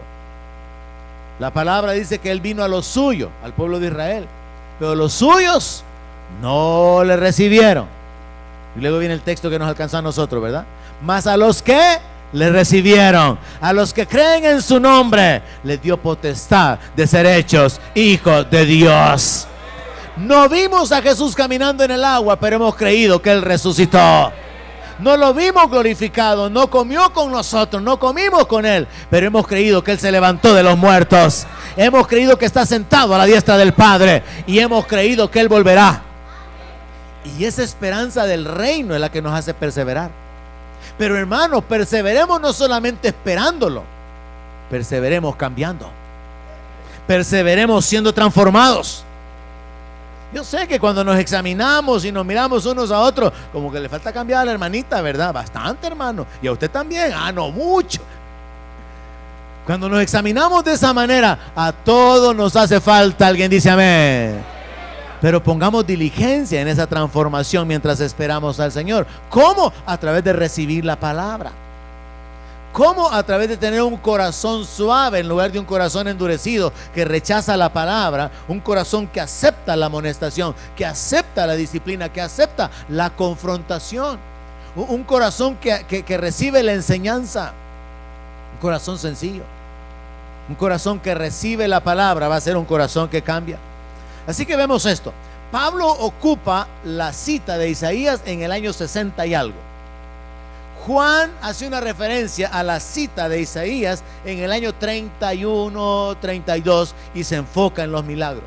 La palabra dice que Él vino a los suyos, al pueblo de Israel, pero los suyos no le recibieron. Y luego viene el texto que nos alcanza a nosotros, ¿verdad? Mas a los que le recibieron, a los que creen en su nombre, les dio potestad de ser hechos hijos de Dios. No vimos a Jesús caminando en el agua, pero hemos creído que Él resucitó. No lo vimos glorificado, no comió con nosotros, no comimos con Él, pero hemos creído que Él se levantó de los muertos. Hemos creído que está sentado a la diestra del Padre, y hemos creído que Él volverá. Y esa esperanza del reino es la que nos hace perseverar. Pero hermanos, perseveremos no solamente esperándolo, perseveremos cambiando. perseveremos siendo transformados. Yo sé que cuando nos examinamos y nos miramos unos a otros, como que le falta cambiar a la hermanita, ¿verdad? Bastante, hermano. Y a usted también. Ah, no mucho. Cuando nos examinamos de esa manera, a todos nos hace falta. Alguien dice amén. Pero pongamos diligencia en esa transformación mientras esperamos al Señor. ¿Cómo? A través de recibir la palabra. ¿Cómo? A través de tener un corazón suave en lugar de un corazón endurecido que rechaza la palabra, un corazón que acepta la amonestación, que acepta la disciplina, que acepta la confrontación, un corazón que recibe la enseñanza, un corazón sencillo, un corazón que recibe la palabra va a ser un corazón que cambia. Así que vemos esto. Pablo ocupa la cita de Isaías en el año 60 y algo. Juan hace una referencia a la cita de Isaías en el año 31, 32 y se enfoca en los milagros.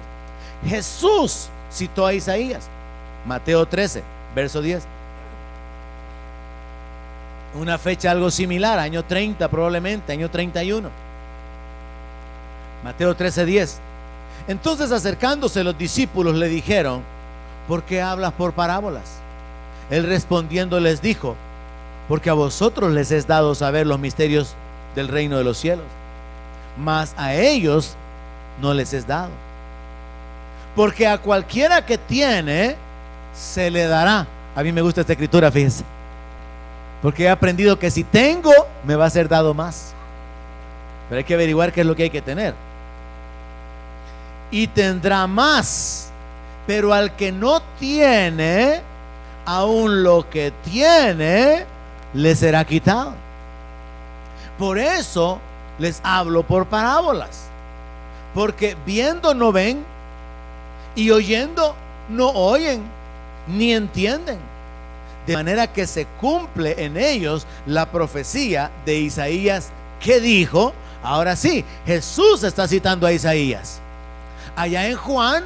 Jesús citó a Isaías, Mateo 13, verso 10. Una fecha algo similar, año 30 probablemente, año 31. Mateo 13, 10. Entonces acercándose los discípulos le dijeron: ¿por qué hablas por parábolas? Él respondiendo les dijo: porque a vosotros les es dado saber los misterios del reino de los cielos, mas a ellos no les es dado. Porque a cualquiera que tiene, se le dará. A mí me gusta esta escritura, fíjense, porque he aprendido que si tengo, me va a ser dado más. Pero hay que averiguar qué es lo que hay que tener. Y tendrá más. Pero al que no tiene, aún lo que tiene le será quitado. Por eso les hablo por parábolas, porque viendo no ven, y oyendo no oyen, ni entienden, de manera que se cumple en ellos la profecía de Isaías que dijo. Ahora sí, Jesús está citando a Isaías. Allá en Juan,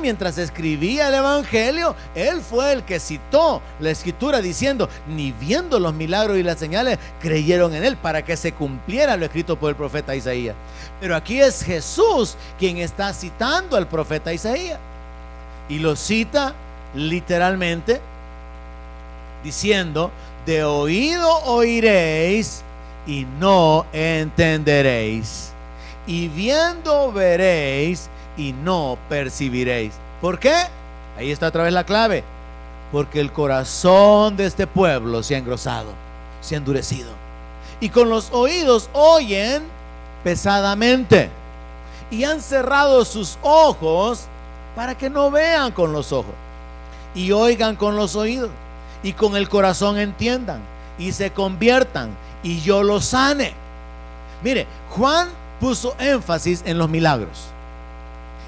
mientras escribía el evangelio, él fue el que citó la escritura diciendo: ni viendo los milagros y las señales creyeron en él, para que se cumpliera lo escrito por el profeta Isaías. Pero aquí es Jesús quien está citando al profeta Isaías, y lo cita literalmente diciendo: de oído oiréis y no entenderéis, y viendo veréis y no percibiréis. ¿Por qué? Ahí está otra vez la clave. Porque el corazón de este pueblo se ha engrosado, se ha endurecido, y con los oídos oyen pesadamente, y han cerrado sus ojos para que no vean con los ojos, y oigan con los oídos, y con el corazón entiendan, y se conviertan, y yo los sane. Mire, Juan puso énfasis en los milagros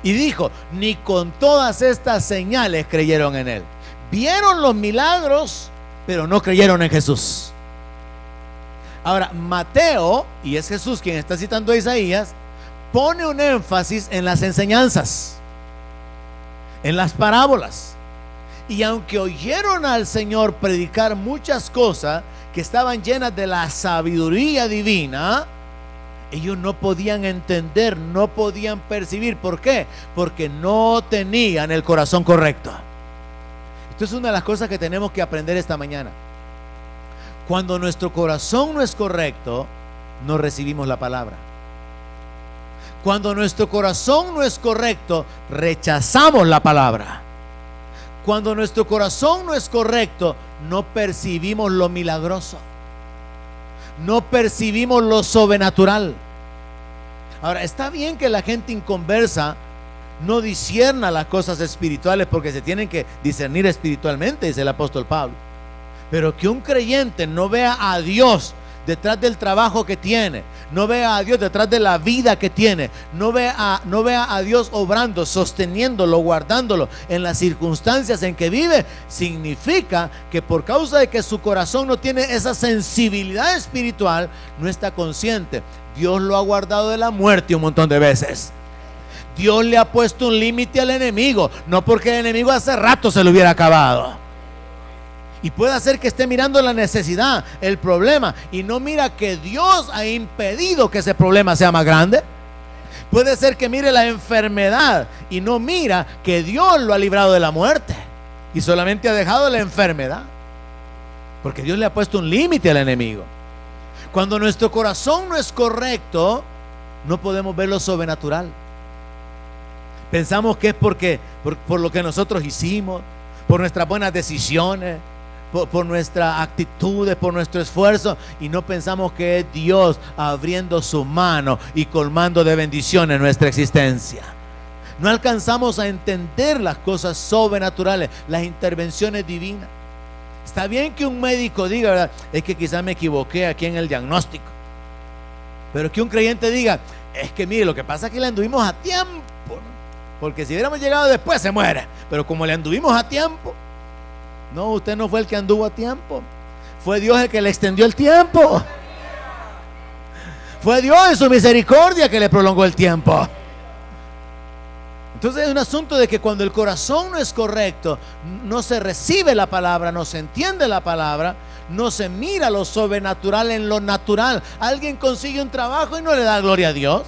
y dijo: ni con todas estas señales creyeron en él. Vieron los milagros, pero no creyeron en Jesús. Ahora, Mateo, y es Jesús quien está citando a Isaías, pone un énfasis en las enseñanzas, en las parábolas. Y aunque oyeron al Señor predicar muchas cosas que estaban llenas de la sabiduría divina, ellos no podían entender, no podían percibir. ¿Por qué? Porque no tenían el corazón correcto. Esto es una de las cosas que tenemos que aprender esta mañana. Cuando nuestro corazón no es correcto, no recibimos la palabra. Cuando nuestro corazón no es correcto, rechazamos la palabra. Cuando nuestro corazón no es correcto, no percibimos lo milagroso, no percibimos lo sobrenatural. Ahora, está bien que la gente inconversa no discierna las cosas espirituales, porque se tienen que discernir espiritualmente, dice el apóstol Pablo. Pero que un creyente no vea a Dios detrás del trabajo que tiene, no vea a Dios detrás de la vida que tiene, no vea a Dios obrando, sosteniéndolo, guardándolo en las circunstancias en que vive, significa que por causa de que su corazón no tiene esa sensibilidad espiritual, no está consciente. Dios lo ha guardado de la muerte un montón de veces. Dios le ha puesto un límite al enemigo, no porque el enemigo hace rato se lo hubiera acabado. Y puede hacer que esté mirando la necesidad, el problema, y no mira que Dios ha impedido que ese problema sea más grande. Puede ser que mire la enfermedad y no mira que Dios lo ha librado de la muerte y solamente ha dejado la enfermedad, porque Dios le ha puesto un límite al enemigo. Cuando nuestro corazón no es correcto, no podemos ver lo sobrenatural. Pensamos que es por lo que nosotros hicimos, por nuestras buenas decisiones, por nuestras actitudes, por nuestro esfuerzo, y no pensamos que es Dios abriendo su mano y colmando de bendiciones nuestra existencia. No alcanzamos a entender las cosas sobrenaturales, las intervenciones divinas. Está bien que un médico diga, ¿verdad?, es que quizás me equivoqué aquí en el diagnóstico, pero que un creyente diga, es que mire, lo que pasa es que le anduvimos a tiempo, ¿no? Porque si hubiéramos llegado después se muere, pero como le anduvimos a tiempo. No, usted no fue el que anduvo a tiempo, fue Dios el que le extendió el tiempo. Fue Dios en su misericordia que le prolongó el tiempo. Entonces es un asunto de que cuando el corazón no es correcto, no se recibe la palabra, no se entiende la palabra, no se mira lo sobrenatural en lo natural. Alguien consigue un trabajo y no le da gloria a Dios.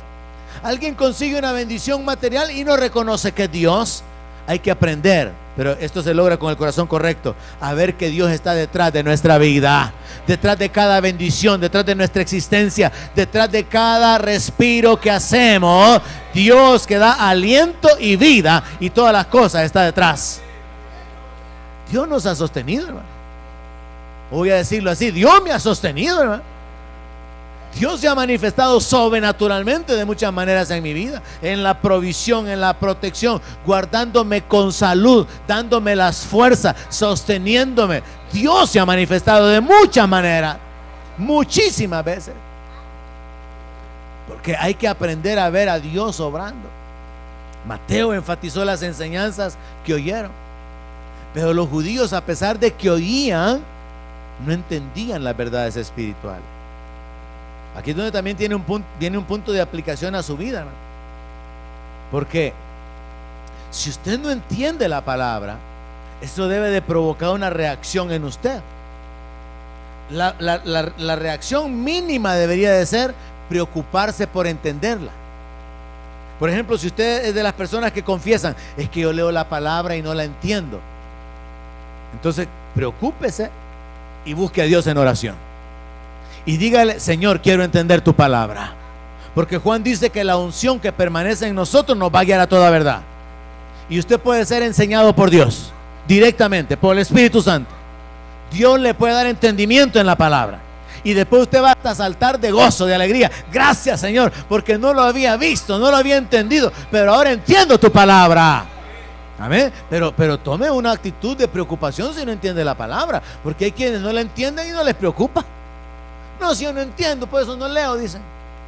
Alguien consigue una bendición material y no reconoce que es Dios. Hay que aprender, pero esto se logra con el corazón correcto, a ver que Dios está detrás de nuestra vida, detrás de cada bendición, detrás de nuestra existencia, detrás de cada respiro que hacemos. Dios que da aliento y vida y todas las cosas está detrás. Dios nos ha sostenido, hermano. Voy a decirlo así, Dios me ha sostenido, hermano. Dios se ha manifestado sobrenaturalmente de muchas maneras en mi vida, en la provisión, en la protección, guardándome con salud, dándome las fuerzas, sosteniéndome. Dios se ha manifestado de muchas maneras, muchísimas veces, porque hay que aprender a ver a Dios obrando. Mateo enfatizó las enseñanzas que oyeron, pero los judíos, a pesar de que oían, no entendían las verdades espirituales. Aquí es donde también viene un punto de aplicación a su vida, ¿no? Porque si usted no entiende la palabra, eso debe de provocar una reacción en usted. La reacción mínima debería de ser preocuparse por entenderla. Por ejemplo, si usted es de las personas que confiesan, es que yo leo la palabra y no la entiendo, entonces preocúpese y busque a Dios en oración. Y dígale, Señor, quiero entender tu palabra. Porque Juan dice que la unción que permanece en nosotros nos va a guiar a toda verdad. Y usted puede ser enseñado por Dios directamente, por el Espíritu Santo. Dios le puede dar entendimiento en la palabra. Y después usted va a saltar de gozo, de alegría. Gracias, Señor, porque no lo había visto, no lo había entendido, pero ahora entiendo tu palabra. Amén. Pero tome una actitud de preocupación si no entiende la palabra, porque hay quienes no la entienden y no les preocupa. No, si yo no entiendo, por eso no leo, dicen.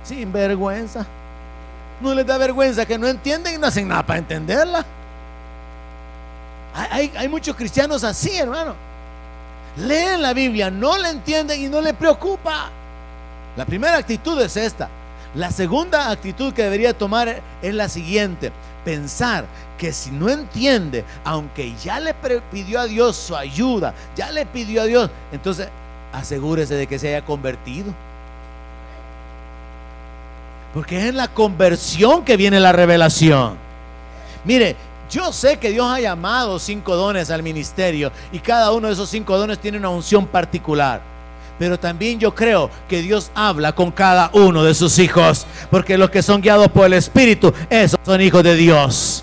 Sin vergüenza. No les da vergüenza que no entienden y no hacen nada para entenderla. Hay muchos cristianos así, hermano. Leen la Biblia, no la entienden y no les preocupa. La primera actitud es esta. La segunda actitud que debería tomar es la siguiente: pensar que si no entiende, aunque ya le pidió a Dios su ayuda, ya le pidió a Dios, entonces asegúrese de que se haya convertido, porque es en la conversión que viene la revelación. Mire, yo sé que Dios ha llamado 5 dones al ministerio y cada uno de esos 5 dones tiene una unción particular, pero también yo creo que Dios habla con cada uno de sus hijos, porque los que son guiados por el Espíritu, esos son hijos de Dios.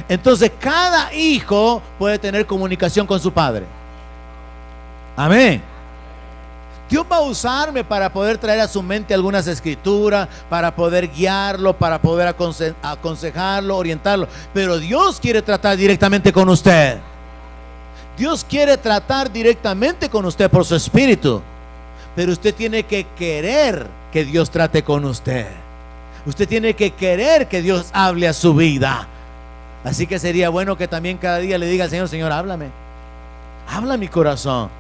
Entonces cada hijo puede tener comunicación con su padre. Amén. Dios va a usarme para poder traer a su mente algunas escrituras, para poder guiarlo, para poder aconsejarlo, orientarlo. Pero Dios quiere tratar directamente con usted. Dios quiere tratar directamente con usted por su Espíritu. Pero usted tiene que querer que Dios trate con usted. Usted tiene que querer que Dios hable a su vida. Así que sería bueno que también cada día le diga al Señor: Señor, háblame. Habla a mi corazón.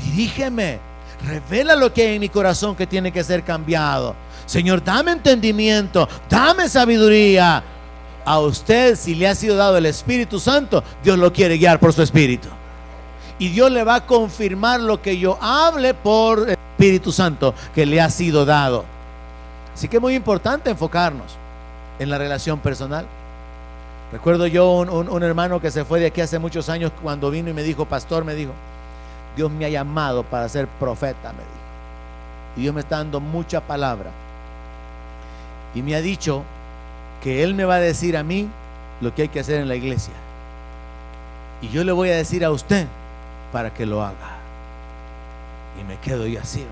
Dirígeme. Revela lo que hay en mi corazón que tiene que ser cambiado. Señor, dame entendimiento, dame sabiduría. A usted, si le ha sido dado el Espíritu Santo, Dios lo quiere guiar por su Espíritu. Y Dios le va a confirmar lo que yo hable por el Espíritu Santo que le ha sido dado. Así que es muy importante enfocarnos. en la relación personal. Recuerdo yo un hermano que se fue de aquí hace muchos años, cuando vino y me dijo, pastor, me dijo, Dios me ha llamado para ser profeta, me dijo, y Dios me está dando mucha palabra, y me ha dicho que Él me va a decir a mí lo que hay que hacer en la iglesia, y yo le voy a decir a usted para que lo haga. Y me quedo yo así,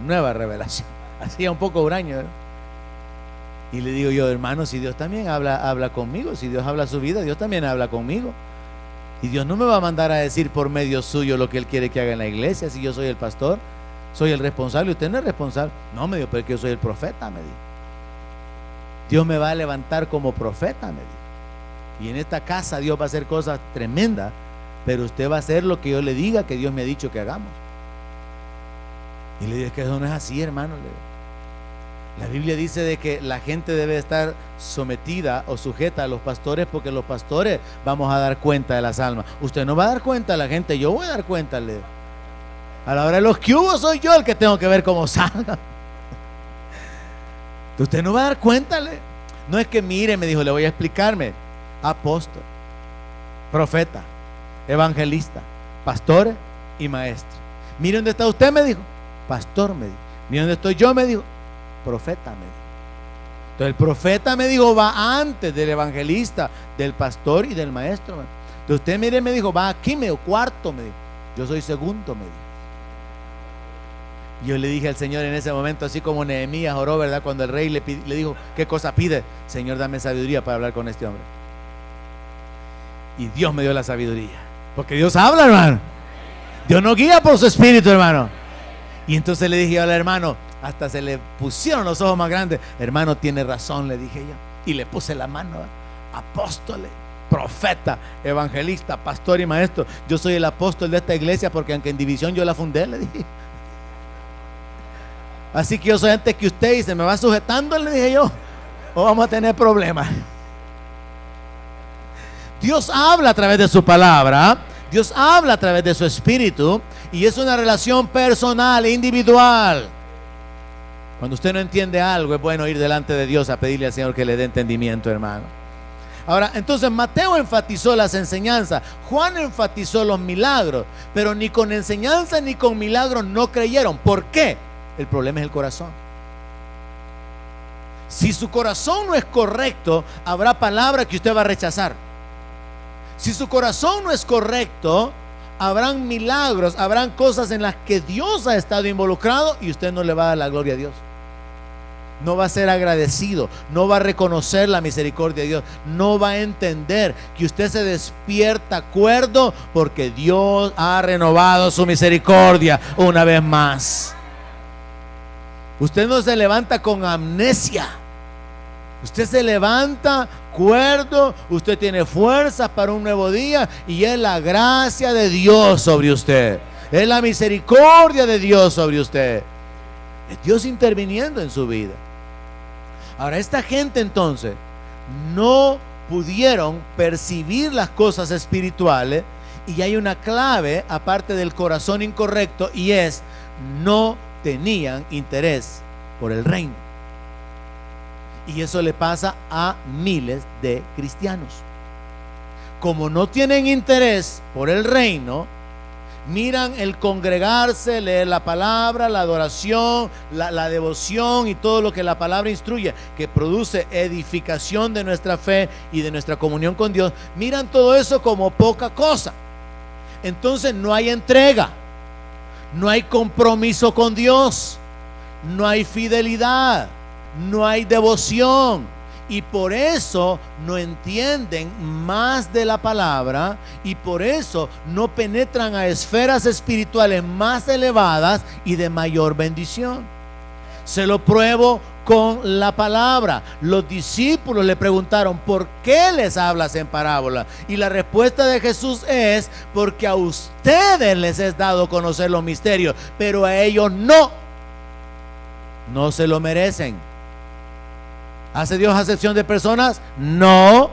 nueva revelación, hacía un poco huraño, ¿eh? Y le digo yo, hermano, si Dios también habla conmigo, si Dios habla su vida, Dios también habla conmigo. Y Dios no me va a mandar a decir por medio suyo lo que Él quiere que haga en la iglesia. Si yo soy el pastor, soy el responsable, usted no es responsable. No, me dijo, pero es que yo soy el profeta, me dijo. Dios me va a levantar como profeta, me dijo. Y en esta casa Dios va a hacer cosas tremendas, pero usted va a hacer lo que yo le diga que Dios me ha dicho que hagamos. Y le digo, es que eso no es así, hermano, le digo. La Biblia dice de que la gente debe estar sometida o sujeta a los pastores, porque los pastores vamos a dar cuenta de las almas. Usted no va a dar cuenta a la gente, yo voy a dar cuenta. A la hora de los que hubo soy yo el que tengo que ver cómo salga. Usted no va a dar cuenta. No es que mire, me dijo, le voy a explicarme. Apóstol, profeta, evangelista, pastor y maestro. Mire dónde está usted, me dijo. Pastor, me dijo. Mire dónde estoy yo, me dijo. Profeta, me dijo. Entonces el profeta, me dijo, va antes del evangelista, del pastor y del maestro. Entonces usted, mire, me dijo, va aquí, me dijo, cuarto, me dijo. Yo soy segundo, me dijo. Yo le dije al Señor en ese momento, así como Nehemías oró, ¿verdad? Cuando el rey le dijo, ¿qué cosa pide? Señor, dame sabiduría para hablar con este hombre. Y Dios me dio la sabiduría, porque Dios habla, hermano. Dios no guía por su espíritu, hermano. Y entonces le dije al hermano, hasta se le pusieron los ojos más grandes. Hermano, tiene razón, le dije yo. Y le puse la mano, apóstol, profeta, evangelista, pastor y maestro. Yo soy el apóstol de esta iglesia, porque aunque en división yo la fundé, le dije. Así que yo soy antes que usted y se me va sujetando, le dije yo, o vamos a tener problemas. Dios habla a través de su palabra, Dios habla a través de su espíritu, y es una relación personal, individual. Cuando usted no entiende algo, es bueno ir delante de Dios a pedirle al Señor que le dé entendimiento, hermano. Ahora, entonces Mateo enfatizó las enseñanzas, Juan enfatizó los milagros, pero ni con enseñanza ni con milagros no creyeron. ¿Por qué? El problema es el corazón. Si su corazón no es correcto, habrá palabras que usted va a rechazar. Si su corazón no es correcto, habrán milagros, habrán cosas en las que Dios ha estado involucrado y usted no le va a dar la gloria a Dios. No va a ser agradecido, no va a reconocer la misericordia de Dios, no va a entender que usted se despierta cuerdo porque Dios ha renovado su misericordia una vez más. Usted no se levanta con amnesia, usted se levanta cuerdo, usted tiene fuerzas para un nuevo día, y es la gracia de Dios sobre usted, es la misericordia de Dios sobre usted, es Dios interviniendo en su vida. Ahora, esta gente entonces no pudieron percibir las cosas espirituales, y hay una clave aparte del corazón incorrecto, y es: no tenían interés por el reino. Y eso le pasa a miles de cristianos. Como no tienen interés por el reino, miran el congregarse, leer la palabra, la adoración, la devoción y todo lo que la palabra instruye, que produce edificación de nuestra fe y de nuestra comunión con Dios. Miran todo eso como poca cosa. Entonces no hay entrega, no hay compromiso con Dios, no hay fidelidad, no hay devoción, y por eso no entienden más de la palabra, y por eso no penetran a esferas espirituales más elevadas y de mayor bendición. Se lo pruebo con la palabra. Los discípulos le preguntaron: ¿por qué les hablas en parábola? Y la respuesta de Jesús es: porque a ustedes les es dado conocer los misterios, pero a ellos no se lo merecen. ¿Hace Dios acepción de personas? No.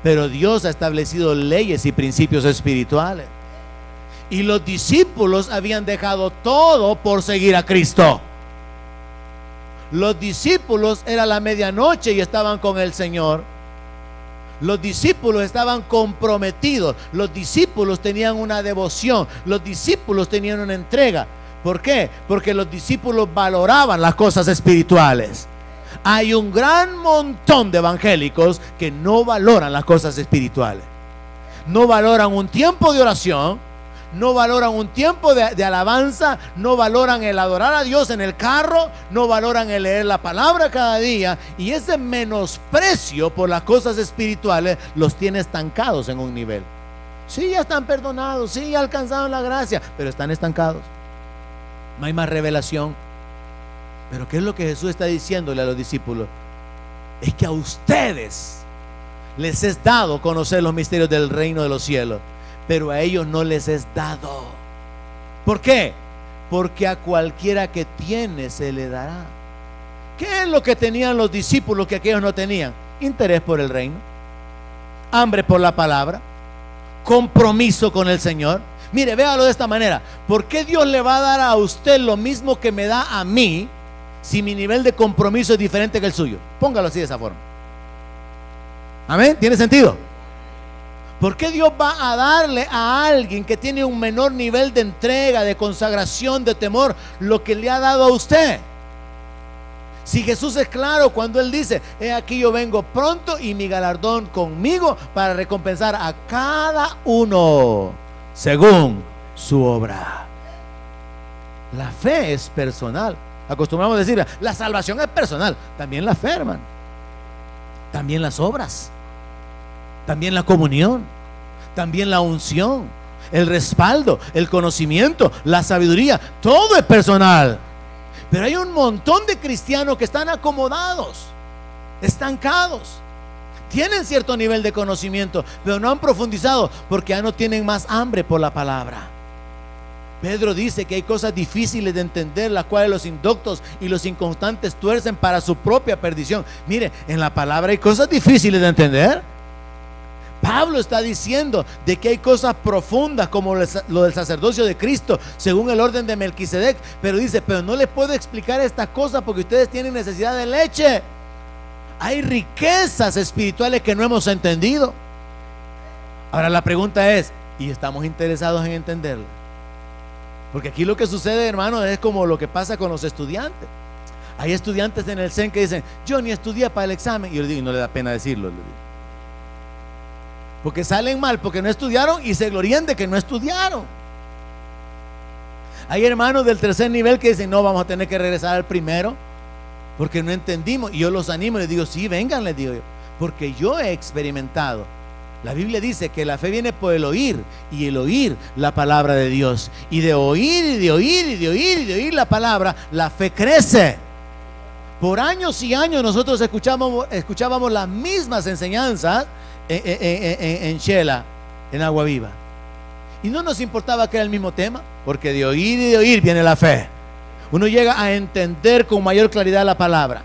Pero Dios ha establecido leyes y principios espirituales, y los discípulos habían dejado todo por seguir a Cristo. Los discípulos era la medianoche y estaban con el Señor. Los discípulos estaban comprometidos. Los discípulos tenían una devoción. Los discípulos tenían una entrega. ¿Por qué? Porque los discípulos valoraban las cosas espirituales. Hay un gran montón de evangélicos que no valoran las cosas espirituales. No valoran un tiempo de oración, no valoran un tiempo de alabanza, no valoran el adorar a Dios en el carro, no valoran el leer la palabra cada día, y ese menosprecio por las cosas espirituales los tiene estancados en un nivel. Sí, ya están perdonados, sí, ya alcanzaron la gracia, pero están estancados. No hay más revelación. Pero ¿qué es lo que Jesús está diciéndole a los discípulos? Es que a ustedes les es dado conocer los misterios del reino de los cielos, pero a ellos no les es dado. ¿Por qué? Porque a cualquiera que tiene se le dará. ¿Qué es lo que tenían los discípulos que aquellos no tenían? Interés por el reino, hambre por la palabra, compromiso con el Señor. Mire, véalo de esta manera. ¿Por qué Dios le va a dar a usted lo mismo que me da a mí si mi nivel de compromiso es diferente que el suyo? Póngalo así, de esa forma. ¿Amén? ¿Tiene sentido? ¿Por qué Dios va a darle a alguien que tiene un menor nivel de entrega, de consagración, de temor, lo que le ha dado a usted? Si Jesús es claro cuando Él dice: he aquí yo vengo pronto y mi galardón conmigo para recompensar a cada uno según su obra. La fe es personal. Acostumbramos a decir, la salvación es personal. También la fe, hermano. También las obras. También la comunión. También la unción. El respaldo, el conocimiento, la sabiduría. Todo es personal. Pero hay un montón de cristianos que están acomodados, estancados. Tienen cierto nivel de conocimiento, pero no han profundizado porque ya no tienen más hambre por la palabra. Pedro dice que hay cosas difíciles de entender, las cuales los indoctos y los inconstantes tuercen para su propia perdición. Mire, en la palabra hay cosas difíciles de entender. Pablo está diciendo de que hay cosas profundas como lo del sacerdocio de Cristo según el orden de Melquisedec, pero dice: pero no les puedo explicar estas cosas porque ustedes tienen necesidad de leche. Hay riquezas espirituales que no hemos entendido. Ahora la pregunta es: ¿y estamos interesados en entenderlo? Porque aquí lo que sucede, hermano, es como lo que pasa con los estudiantes. Hay estudiantes en el CEN que dicen: yo ni estudié para el examen. Y yo le digo, y no le da pena decirlo, le digo, porque salen mal porque no estudiaron y se glorían de que no estudiaron. Hay hermanos del tercer nivel que dicen: no, vamos a tener que regresar al primero porque no entendimos. Y yo los animo y les digo: sí, vengan, les digo yo, porque yo he experimentado. La Biblia dice que la fe viene por el oír, y el oír la palabra de Dios, y de oír y de oír y de oír y de oír la palabra, la fe crece. Por años y años nosotros escuchábamos las mismas enseñanzas en Shela, en Agua Viva, y no nos importaba que era el mismo tema, porque de oír y de oír viene la fe. Uno llega a entender con mayor claridad la palabra.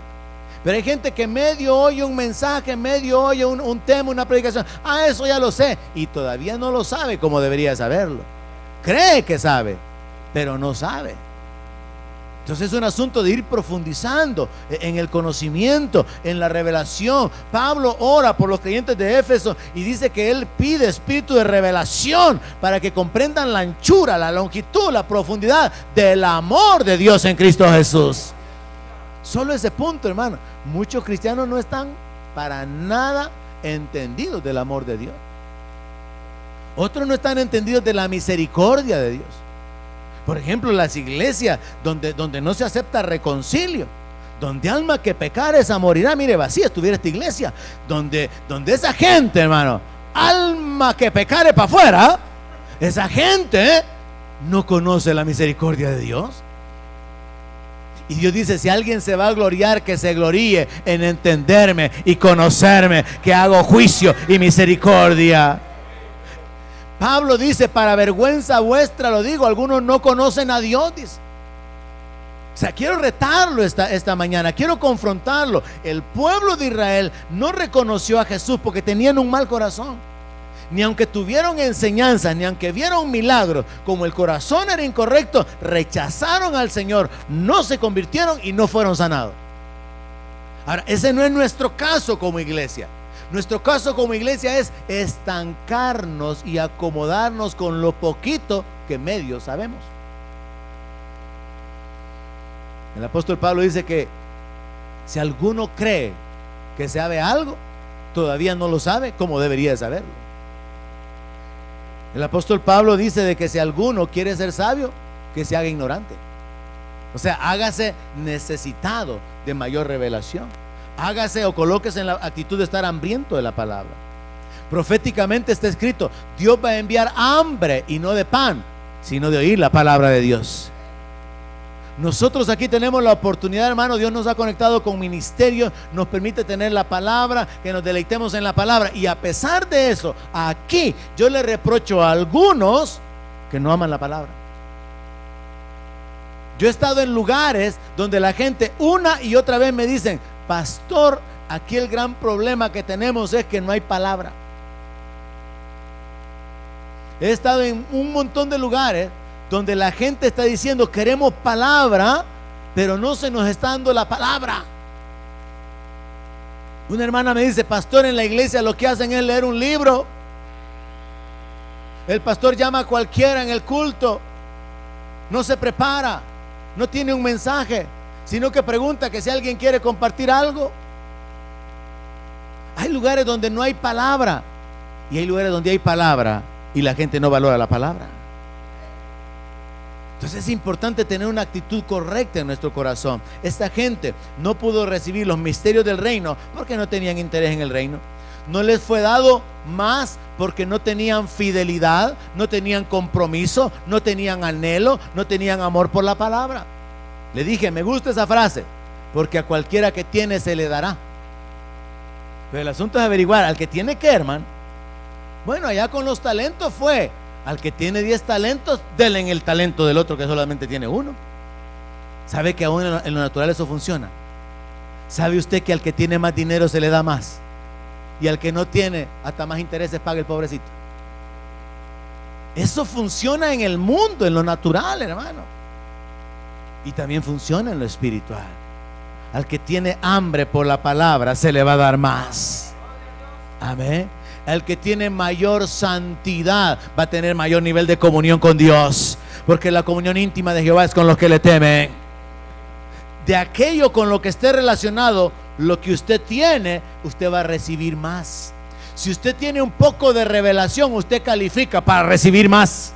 Pero hay gente que medio oye un mensaje, medio oye un tema, una predicación: ah, eso ya lo sé, y todavía no lo sabe como debería saberlo. Cree que sabe, pero no sabe. Entonces es un asunto de ir profundizando en el conocimiento, en la revelación. Pablo ora por los creyentes de Éfeso y dice que él pide espíritu de revelación para que comprendan la anchura, la longitud, la profundidad del amor de Dios en Cristo Jesús. Solo ese punto, hermano. Muchos cristianos no están para nada entendidos del amor de Dios. Otros no están entendidos de la misericordia de Dios. Por ejemplo, las iglesias donde no se acepta reconcilio, donde alma que pecare esa morirá. Mire, vacía estuviera esta iglesia, donde esa gente, hermano, alma que pecare para afuera, esa gente no conoce la misericordia de Dios. Y Dios dice: si alguien se va a gloriar, que se gloríe en entenderme y conocerme, que hago juicio y misericordia. Pablo dice: para vergüenza vuestra lo digo, algunos no conocen a Dios, dice. O sea, quiero retarlo esta mañana, quiero confrontarlo. El pueblo de Israel no reconoció a Jesús porque tenían un mal corazón. Ni aunque tuvieron enseñanzas, ni aunque vieron milagros, como el corazón era incorrecto, rechazaron al Señor, no se convirtieron y no fueron sanados. Ahora, ese no es nuestro caso como iglesia. Nuestro caso como iglesia es estancarnos y acomodarnos con lo poquito que medio sabemos. El apóstol Pablo dice que si alguno cree que sabe algo, todavía no lo sabe como debería de saberlo. El apóstol Pablo dice de que si alguno quiere ser sabio, que se haga ignorante. O sea, hágase necesitado de mayor revelación. Hágase o colóquese en la actitud de estar hambriento de la palabra. Proféticamente está escrito: Dios va a enviar hambre y no de pan, sino de oír la palabra de Dios. Nosotros aquí tenemos la oportunidad, hermano. Dios nos ha conectado con ministerios, nos permite tener la palabra, que nos deleitemos en la palabra. Y a pesar de eso, aquí yo le reprocho a algunos que no aman la palabra. Yo he estado en lugares donde la gente una y otra vez me dicen: pastor, aquí el gran problema que tenemos es que no hay palabra. He estado en un montón de lugares donde la gente está diciendo: queremos palabra, pero no se nos está dando la palabra. Una hermana me dice: pastor, en la iglesia lo que hacen es leer un libro. El pastor llama a cualquiera en el culto, no se prepara, no tiene un mensaje, sino que pregunta que si alguien quiere compartir algo. Hay lugares donde no hay palabra, y hay lugares donde hay palabra y la gente no valora la palabra. Entonces es importante tener una actitud correcta en nuestro corazón. Esta gente no pudo recibir los misterios del reino porque no tenían interés en el reino. No les fue dado más porque no tenían fidelidad, no tenían compromiso, no tenían anhelo, no tenían amor por la palabra. Le dije: me gusta esa frase, porque a cualquiera que tiene se le dará. Pero el asunto es averiguar al que tiene que, hermano. Bueno, allá con los talentos fue: al que tiene 10 talentos, denle en el talento del otro que solamente tiene uno. ¿Sabe que aún en lo natural eso funciona? ¿Sabe usted que al que tiene más dinero se le da más? Y al que no tiene, hasta más intereses paga el pobrecito. Eso funciona en el mundo, en lo natural, hermano. Y también funciona en lo espiritual. Al que tiene hambre por la palabra se le va a dar más. Amén. El que tiene mayor santidad va a tener mayor nivel de comunión con Dios, porque la comunión íntima de Jehová es con los que le temen. De aquello con lo que esté relacionado, lo que usted tiene, usted va a recibir más. Si usted tiene un poco de revelación, usted califica para recibir más.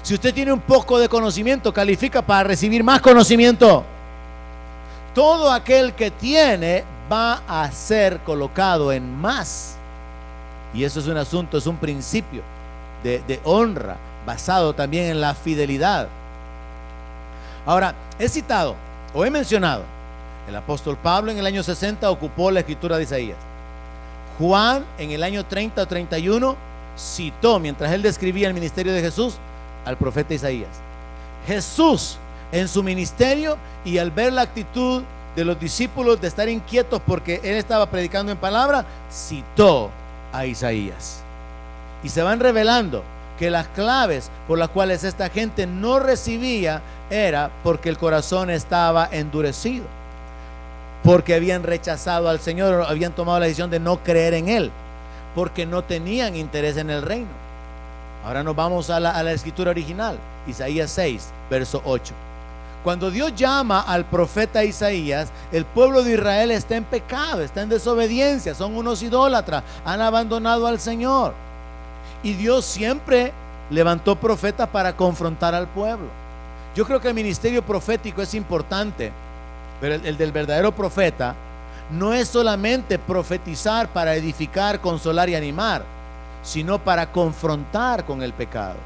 Si usted tiene un poco de conocimiento, califica para recibir más conocimiento. Todo aquel que tiene va a ser colocado en más. Y eso es un asunto, es un principio de honra, basado también en la fidelidad. Ahora, he citado o he mencionado: el apóstol Pablo en el año 60 ocupó la escritura de Isaías. Juan en el año 30 o 31 citó, mientras él describía el ministerio de Jesús, al profeta Isaías. Jesús en su ministerio, y al ver la actitud de los discípulos de estar inquietos porque él estaba predicando en palabra, citó a Isaías. Y se van revelando que las claves por las cuales esta gente no recibía era porque el corazón estaba endurecido, porque habían rechazado al Señor, habían tomado la decisión de no creer en Él, porque no tenían interés en el reino. Ahora nos vamos a la escritura original, Isaías 6, verso 8. Cuando Dios llama al profeta Isaías, el pueblo de Israel está en pecado, está en desobediencia, son unos idólatras, han abandonado al Señor. Y Dios siempre levantó profetas para confrontar al pueblo. Yo creo que el ministerio profético es importante, pero el del verdadero profeta no es solamente profetizar para edificar, consolar y animar, sino para confrontar con el pecado.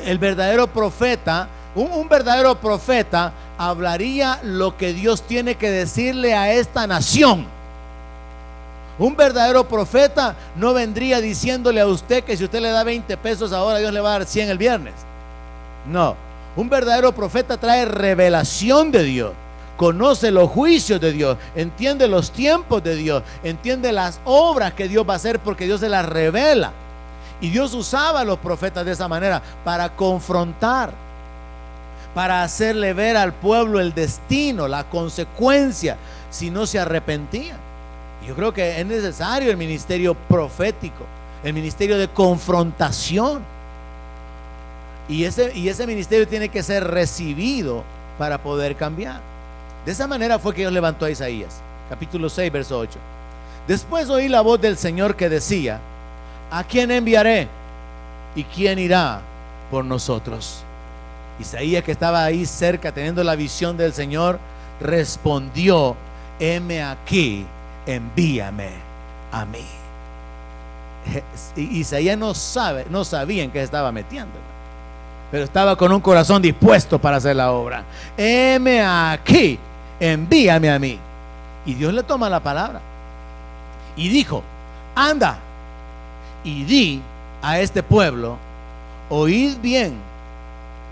El verdadero profeta, un verdadero profeta hablaría lo que Dios tiene que decirle a esta nación. Un verdadero profeta no vendría diciéndole a usted que si usted le da 20 pesos ahora, Dios le va a dar 100 el viernes. No, un verdadero profeta trae revelación de Dios, conoce los juicios de Dios, entiende los tiempos de Dios, entiende las obras que Dios va a hacer porque Dios se las revela. Y Dios usaba a los profetas de esa manera para confrontar, para hacerle ver al pueblo el destino, la consecuencia, si no se arrepentían. Yo creo que es necesario el ministerio profético, el ministerio de confrontación. Y ese ministerio tiene que ser recibido para poder cambiar. De esa manera fue que Dios levantó a Isaías, capítulo 6, verso 8. Después oí la voz del Señor que decía: ¿a quién enviaré? ¿Y quién irá por nosotros? Isaías, que estaba ahí cerca teniendo la visión del Señor, respondió: heme aquí, envíame a mí. Isaías no sabía en qué se estaba metiendo, pero estaba con un corazón dispuesto para hacer la obra. Heme aquí, envíame a mí. Y Dios le toma la palabra y dijo: anda y di a este pueblo: oíd bien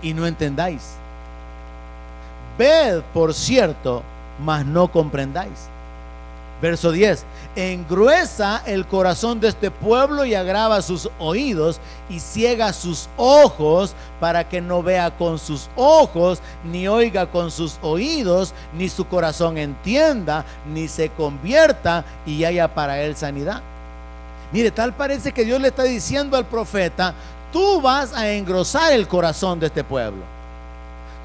y no entendáis, ved por cierto, mas no comprendáis. Verso 10: engruesa el corazón de este pueblo y agrava sus oídos y ciega sus ojos, para que no vea con sus ojos, ni oiga con sus oídos, ni su corazón entienda, ni se convierta y haya para él sanidad. Mire, tal parece que Dios le está diciendo al profeta: tú vas a engrosar el corazón de este pueblo.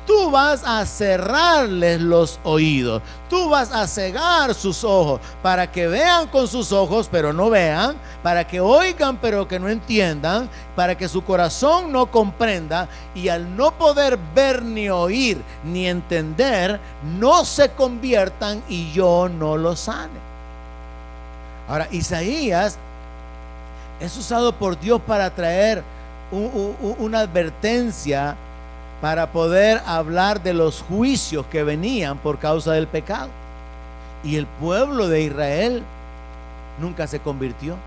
Tú vas a cerrarles los oídos. Tú vas a cegar sus ojos, para que vean con sus ojos pero no vean, para que oigan pero que no entiendan, para que su corazón no comprenda, y al no poder ver ni oír ni entender, no se conviertan y yo no los sane. Ahora, Isaías es usado por Dios para traer una advertencia, para poder hablar de los juicios que venían por causa del pecado. Y el pueblo de Israel nunca se convirtió,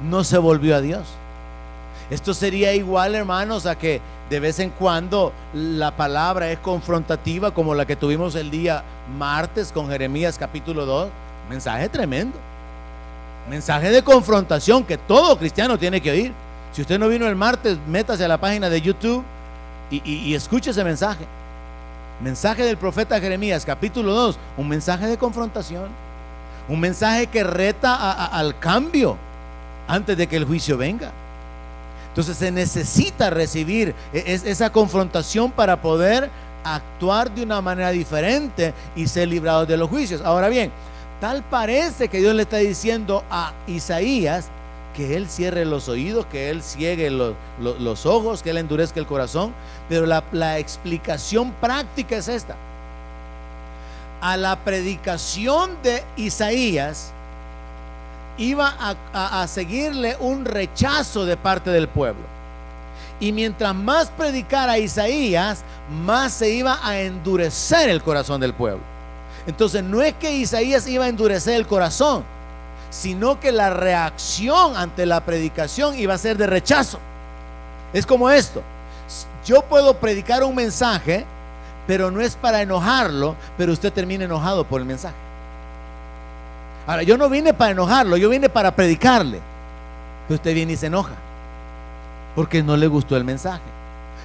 no se volvió a Dios. Esto sería igual, hermanos, a que de vez en cuando la palabra es confrontativa, como la que tuvimos el día martes con Jeremías capítulo 2. Mensaje tremendo, mensaje de confrontación que todo cristiano tiene que oír. Si usted no vino el martes, métase a la página de YouTube y escuche ese mensaje. Mensaje del profeta Jeremías, capítulo 2. Un mensaje de confrontación. Un mensaje que reta al cambio antes de que el juicio venga. Entonces se necesita recibir esa confrontación para poder actuar de una manera diferente y ser librados de los juicios. Ahora bien, tal parece que Dios le está diciendo a Isaías que él cierre los oídos, que él ciegue los ojos, que él endurezca el corazón. Pero la explicación práctica es esta: a la predicación de Isaías iba a seguirle un rechazo de parte del pueblo, y mientras más predicara Isaías, más se iba a endurecer el corazón del pueblo. Entonces no es que Isaías iba a endurecer el corazón, sino que la reacción ante la predicación iba a ser de rechazo. Es como esto: yo puedo predicar un mensaje, pero no es para enojarlo, pero usted termina enojado por el mensaje. Ahora, yo no vine para enojarlo, yo vine para predicarle, pero usted viene y se enoja porque no le gustó el mensaje,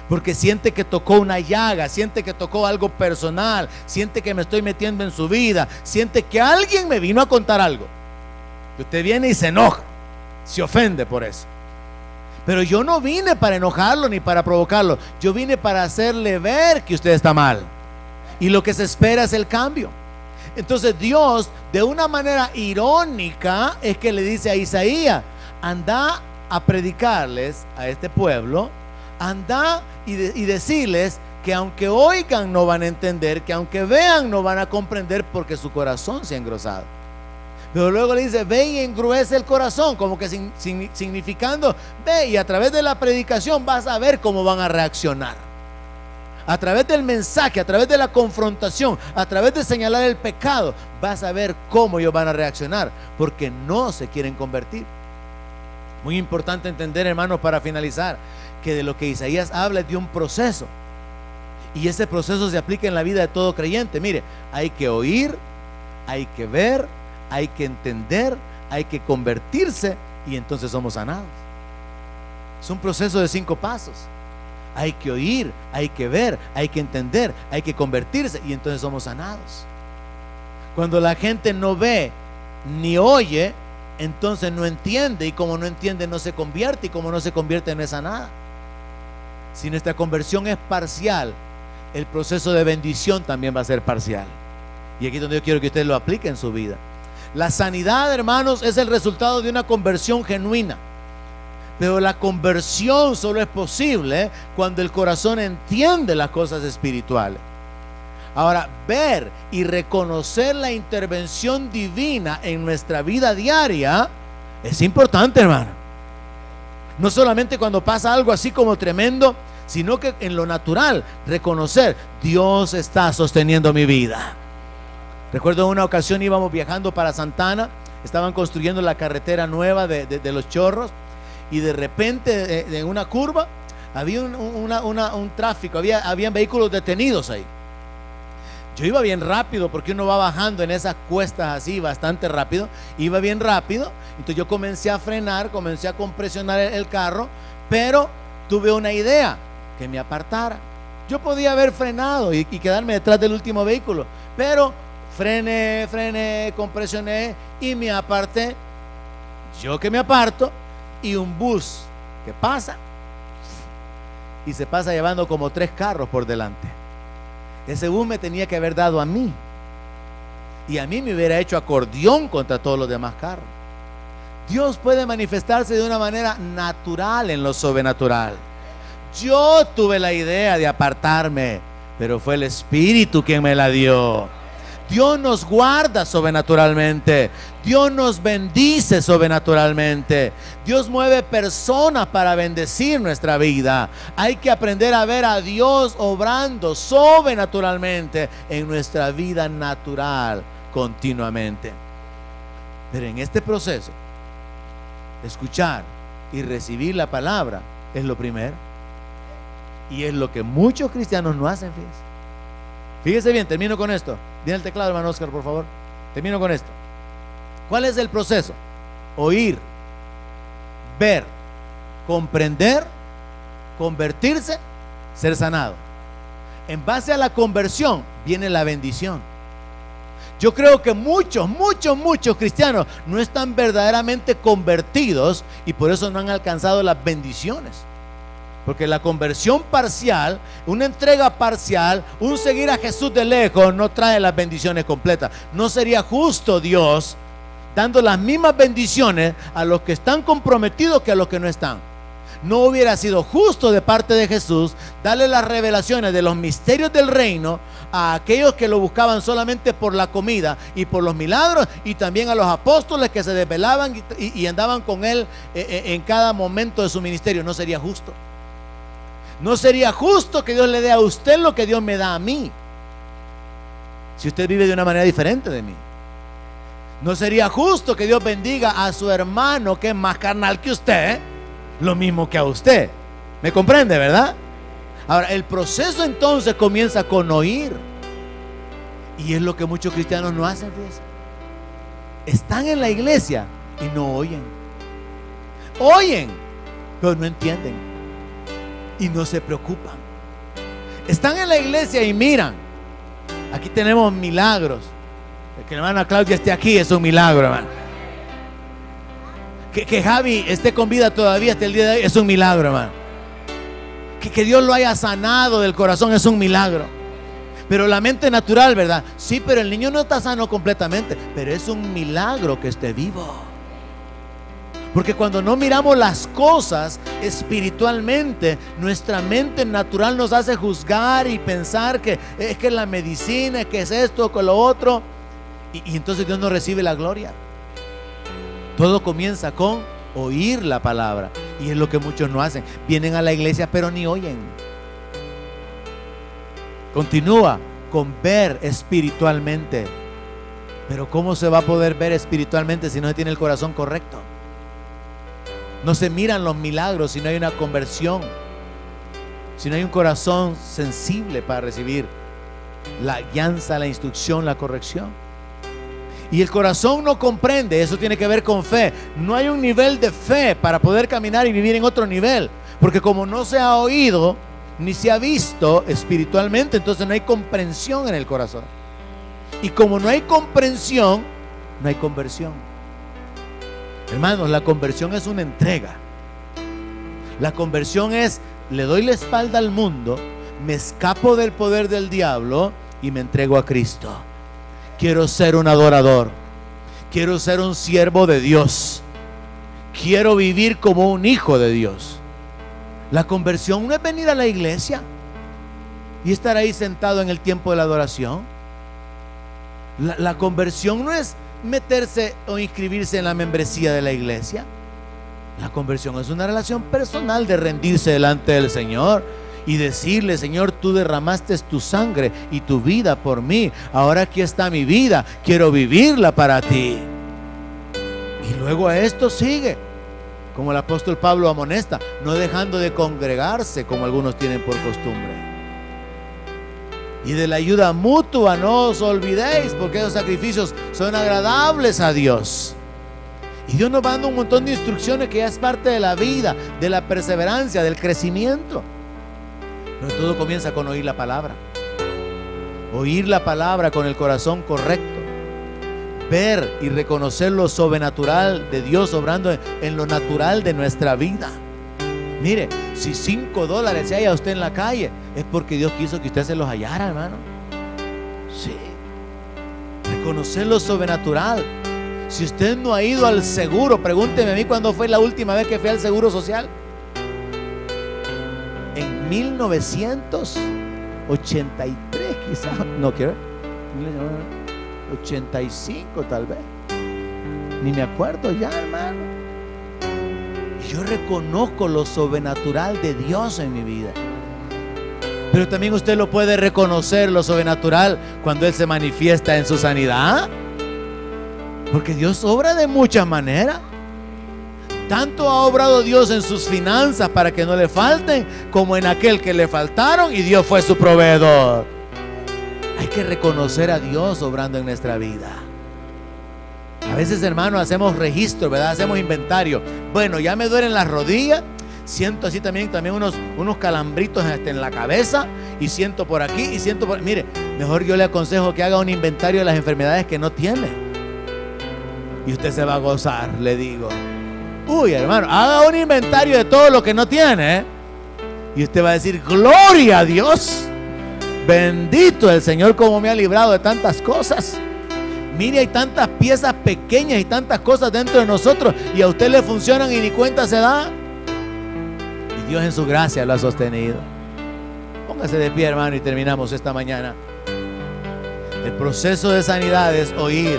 porque siente que tocó una llaga, siente que tocó algo personal, siente que me estoy metiendo en su vida, siente que alguien me vino a contar algo. Usted viene y se enoja, se ofende por eso. Pero yo no vine para enojarlo ni para provocarlo. Yo vine para hacerle ver que usted está mal, y lo que se espera es el cambio. Entonces Dios, de una manera irónica, es que le dice a Isaías: anda a predicarles a este pueblo, anda y decirles que aunque oigan no van a entender, que aunque vean no van a comprender, porque su corazón se ha engrosado. Pero luego le dice: ve y engruece el corazón, como que significando: ve y a través de la predicación vas a ver cómo van a reaccionar. A través del mensaje, a través de la confrontación, a través de señalar el pecado, vas a ver cómo ellos van a reaccionar, porque no se quieren convertir. Muy importante entender, hermanos, para finalizar, que de lo que Isaías habla es de un proceso, y ese proceso se aplica en la vida de todo creyente. Mire, hay que oír, hay que ver, hay que entender, hay que convertirse, y entonces somos sanados. Es un proceso de 5 pasos. Hay que oír, hay que ver, hay que entender, hay que convertirse, y entonces somos sanados. Cuando la gente no ve ni oye, entonces no entiende, y como no entiende no se convierte, y como no se convierte no es sanada. Si nuestra conversión es parcial, el proceso de bendición también va a ser parcial. Y aquí es donde yo quiero que usted lo aplique en su vida. La sanidad, hermanos, es el resultado de una conversión genuina. Pero la conversión solo es posible cuando el corazón entiende las cosas espirituales. Ahora, ver y reconocer la intervención divina en nuestra vida diaria es importante, hermano. No solamente cuando pasa algo así como tremendo, sino que en lo natural, reconocer: Dios está sosteniendo mi vida. Recuerdo una ocasión íbamos viajando para Santana, estaban construyendo la carretera nueva de Los Chorros, y de repente en una curva había un tráfico, habían vehículos detenidos ahí. Yo iba bien rápido, porque uno va bajando en esas cuestas así bastante rápido, iba bien rápido. Entonces yo comencé a frenar, comencé a compresionar el carro, pero tuve una idea: que me apartara. Yo podía haber frenado y quedarme detrás del último vehículo, pero frené, compresioné y me aparté. Yo que me aparto, y un bus que pasa y se pasa llevando como 3 carros por delante. Ese bus me tenía que haber dado a mí, y a mí me hubiera hecho acordeón contra todos los demás carros. Dios puede manifestarse de una manera natural en lo sobrenatural. Yo tuve la idea de apartarme, pero fue el Espíritu quien me la dio. Dios nos guarda sobrenaturalmente. Dios nos bendice sobrenaturalmente. Dios mueve personas para bendecir nuestra vida. Hay que aprender a ver a Dios obrando sobrenaturalmente en nuestra vida natural continuamente. Pero en este proceso, escuchar y recibir la palabra es lo primero. Y es lo que muchos cristianos no hacen. Fíjese bien, termino con esto. Dile el teclado, hermano Oscar, por favor. Termino con esto. ¿Cuál es el proceso? Oír, ver, comprender, convertirse, ser sanado. En base a la conversión viene la bendición. Yo creo que muchos cristianos no están verdaderamente convertidos, y por eso no han alcanzado las bendiciones. Porque la conversión parcial, una entrega parcial, un seguir a Jesús de lejos, no trae las bendiciones completas. No sería justo Dios dando las mismas bendiciones a los que están comprometidos que a los que no están. No hubiera sido justo de parte de Jesús darle las revelaciones de los misterios del reino a aquellos que lo buscaban solamente por la comida y por los milagros, y también a los apóstoles que se desvelaban y andaban con él en cada momento de su ministerio. No sería justo. No sería justo que Dios le dé a usted lo que Dios me da a mí, si usted vive de una manera diferente de mí. No sería justo que Dios bendiga a su hermano que es más carnal que usted, lo mismo que a usted. ¿Me comprende, verdad? Ahora, el proceso entonces comienza con oír, y es lo que muchos cristianos no hacen. Fíjense. Están en la iglesia y no oyen. Oyen, pero no entienden y no se preocupan. Están en la iglesia y miran. Aquí tenemos milagros. Que la hermana Claudia esté aquí es un milagro, hermano. Que Javi esté con vida todavía hasta el día de hoy es un milagro, hermano. Que Dios lo haya sanado del corazón es un milagro. Pero la mente natural, ¿verdad? Sí, pero el niño no está sano completamente, pero es un milagro que esté vivo. Porque cuando no miramos las cosas espiritualmente, nuestra mente natural nos hace juzgar y pensar que es que la medicina, que es esto, que lo otro, y entonces Dios no recibe la gloria. Todo comienza con oír la palabra, y es lo que muchos no hacen. Vienen a la iglesia pero ni oyen. Continúa con ver espiritualmente. Pero ¿cómo se va a poder ver espiritualmente si no se tiene el corazón correcto? No se miran los milagros si no hay una conversión, si no hay un corazón sensible para recibir la guianza, la instrucción, la corrección. Y el corazón no comprende. Eso tiene que ver con fe. No hay un nivel de fe para poder caminar y vivir en otro nivel, porque como no se ha oído, ni se ha visto espiritualmente, entonces no hay comprensión en el corazón. Y como no hay comprensión, no hay conversión. Hermanos, la conversión es una entrega. La conversión es: le doy la espalda al mundo, me escapo del poder del diablo y me entrego a Cristo. Quiero ser un adorador, quiero ser un siervo de Dios, quiero vivir como un hijo de Dios. La conversión no es venir a la iglesia y estar ahí sentado en el tiempo de la adoración. La conversión no es meterse o inscribirse en la membresía de la iglesia. La conversión es una relación personal de rendirse delante del Señor y decirle: Señor, tú derramaste tu sangre y tu vida por mí, ahora aquí está mi vida, quiero vivirla para ti. Y luego a esto sigue, como el apóstol Pablo amonesta, no dejando de congregarse como algunos tienen por costumbre. Y de la ayuda mutua no os olvidéis, porque esos sacrificios son agradables a Dios. Y Dios nos va dando un montón de instrucciones que ya es parte de la vida, de la perseverancia, del crecimiento. Pero todo comienza con oír la palabra. Oír la palabra con el corazón correcto. Ver y reconocer lo sobrenatural de Dios obrando en lo natural de nuestra vida. Mire, si $5 se halla usted en la calle, es porque Dios quiso que usted se los hallara, hermano. Sí. Reconocer lo sobrenatural. Si usted no ha ido al seguro, pregúnteme a mí cuándo fue la última vez que fui al Seguro Social. En 1983 quizás, no quiero, 85 tal vez, ni me acuerdo ya, hermano. Yo reconozco lo sobrenatural de Dios en mi vida. Pero también usted lo puede reconocer, lo sobrenatural, cuando Él se manifiesta en su sanidad. Porque Dios obra de muchas maneras. Tanto ha obrado Dios en sus finanzas para que no le falten, como en aquel que le faltaron y Dios fue su proveedor. Hay que reconocer a Dios obrando en nuestra vida. A veces, hermano, hacemos registro, ¿verdad? Hacemos inventario. Bueno, ya me duelen las rodillas, siento así también unos calambritos en la cabeza, y siento por aquí y siento por... Mire, mejor yo le aconsejo que haga un inventario de las enfermedades que no tiene. Y usted se va a gozar, le digo. Uy, hermano, haga un inventario de todo lo que no tiene, ¿eh? Y usted va a decir: gloria a Dios, bendito el Señor, como me ha librado de tantas cosas. Mire, hay tantas piezas pequeñas y tantas cosas dentro de nosotros, y a usted le funcionan y ni cuenta se da. Y Dios en su gracia lo ha sostenido. Póngase de pie, hermano, y terminamos esta mañana. El proceso de sanidad es oír,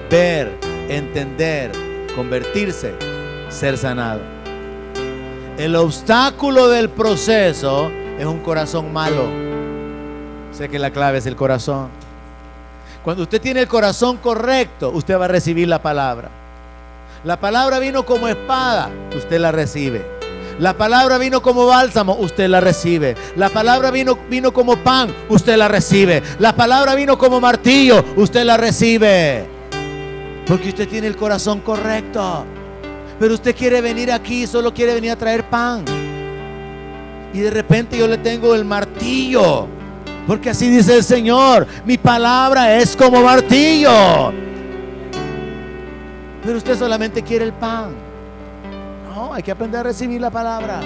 ver, entender, convertirse, ser sanado. El obstáculo del proceso es un corazón malo. Sé que la clave es el corazón. Cuando usted tiene el corazón correcto, usted va a recibir la palabra. La palabra vino como espada, usted la recibe. La palabra vino como bálsamo, usted la recibe. La palabra vino como pan, usted la recibe. La palabra vino como martillo, usted la recibe. Porque usted tiene el corazón correcto. Pero usted quiere venir aquí, solo quiere venir a traer pan. Y de repente yo le tengo el martillo. Porque así dice el Señor: mi palabra es como martillo. Pero usted solamente quiere el pan. No, hay que aprender a recibir la palabra.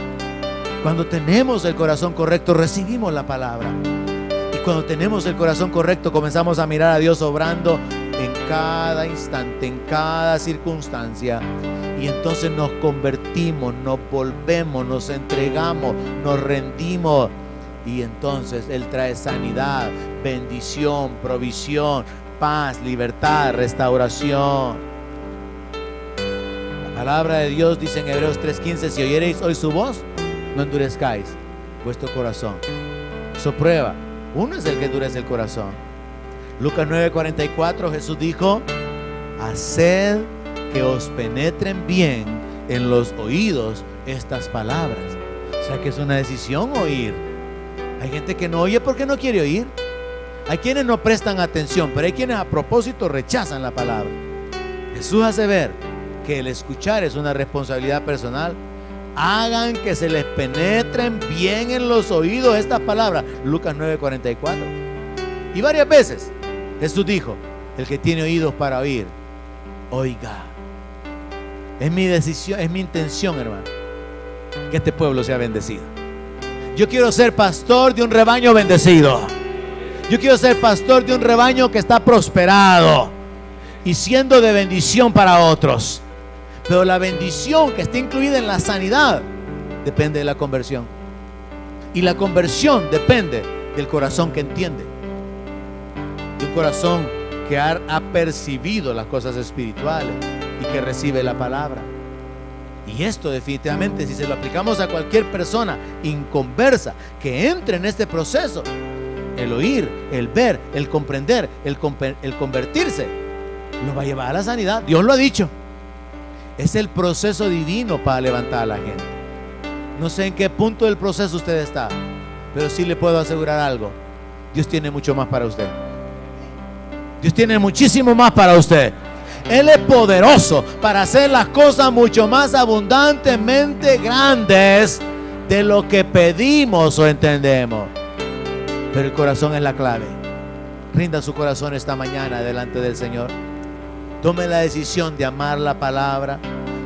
Cuando tenemos el corazón correcto, recibimos la palabra. Y cuando tenemos el corazón correcto, comenzamos a mirar a Dios obrando en cada instante, en cada circunstancia. Y entonces nos convertimos, nos volvemos, nos entregamos, nos rendimos. Y entonces Él trae sanidad, bendición, provisión, paz, libertad, restauración. La palabra de Dios dice en Hebreos 3:15: si oyereis hoy su voz, no endurezcáis vuestro corazón. Eso prueba. Uno es el que endurece el corazón. Lucas 9:44, Jesús dijo: haced que os penetren bien en los oídos estas palabras. O sea que es una decisión oír. Hay gente que no oye porque no quiere oír. Hay quienes no prestan atención, pero hay quienes a propósito rechazan la palabra. Jesús hace ver que el escuchar es una responsabilidad personal, hagan que se les penetren bien en los oídos estas palabras. Lucas 9:44. Y varias veces Jesús dijo: el que tiene oídos para oír, oiga. Es mi decisión, es mi intención, hermano, que este pueblo sea bendecido. Yo quiero ser pastor de un rebaño bendecido. Yo quiero ser pastor de un rebaño que está prosperado y siendo de bendición para otros. Pero la bendición que está incluida en la sanidad depende de la conversión. Y la conversión depende del corazón que entiende. De un corazón que ha percibido las cosas espirituales y que recibe la palabra. Y esto definitivamente, si se lo aplicamos a cualquier persona inconversa que entre en este proceso, el oír, el ver, el comprender, el convertirse, lo va a llevar a la sanidad. Dios lo ha dicho. Es el proceso divino para levantar a la gente. No sé en qué punto del proceso usted está, pero sí le puedo asegurar algo: Dios tiene mucho más para usted. Dios tiene muchísimo más para usted. Él es poderoso para hacer las cosas mucho más abundantemente grandes de lo que pedimos o entendemos. Pero el corazón es la clave. Rinda su corazón esta mañana delante del Señor. Tome la decisión de amar la palabra.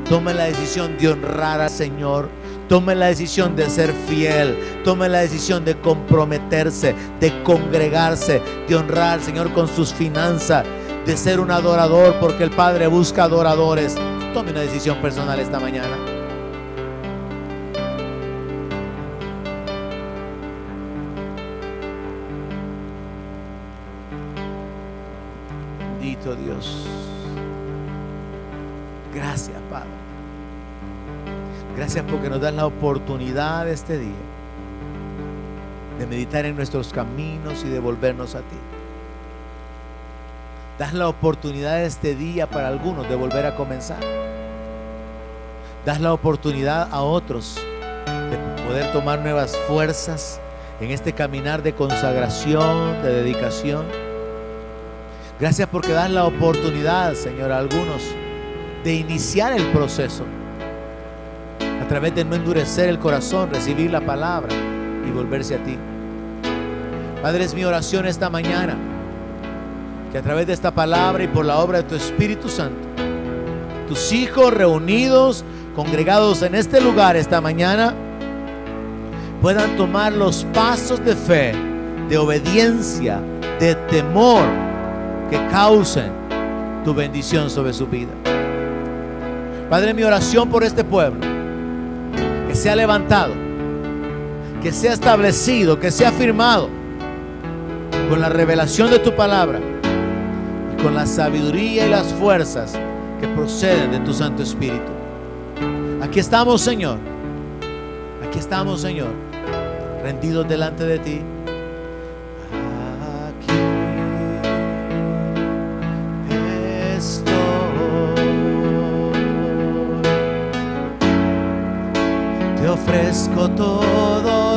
Tome la decisión de honrar al Señor. Tome la decisión de ser fiel. Tome la decisión de comprometerse, de congregarse, de honrar al Señor con sus finanzas, de ser un adorador, porque el Padre busca adoradores. Tome una decisión personal esta mañana. Bendito Dios. Gracias, Padre. Gracias porque nos das la oportunidad este día de meditar en nuestros caminos y de volvernos a ti. Das la oportunidad este día para algunos de volver a comenzar. Das la oportunidad a otros de poder tomar nuevas fuerzas en este caminar de consagración, de dedicación. Gracias porque das la oportunidad, Señor, a algunos de iniciar el proceso a través de no endurecer el corazón, recibir la palabra y volverse a ti. Padre, es mi oración esta mañana que a través de esta palabra y por la obra de tu Espíritu Santo, tus hijos reunidos, congregados en este lugar esta mañana, puedan tomar los pasos de fe, de obediencia, de temor, que causen tu bendición sobre su vida. Padre, mi oración por este pueblo, que sea levantado, que sea establecido, que sea firmado con la revelación de tu palabra y con la sabiduría y las fuerzas que proceden de tu Santo Espíritu. Aquí estamos, Señor. Aquí estamos, Señor, rendidos delante de ti. Te ofrezco todo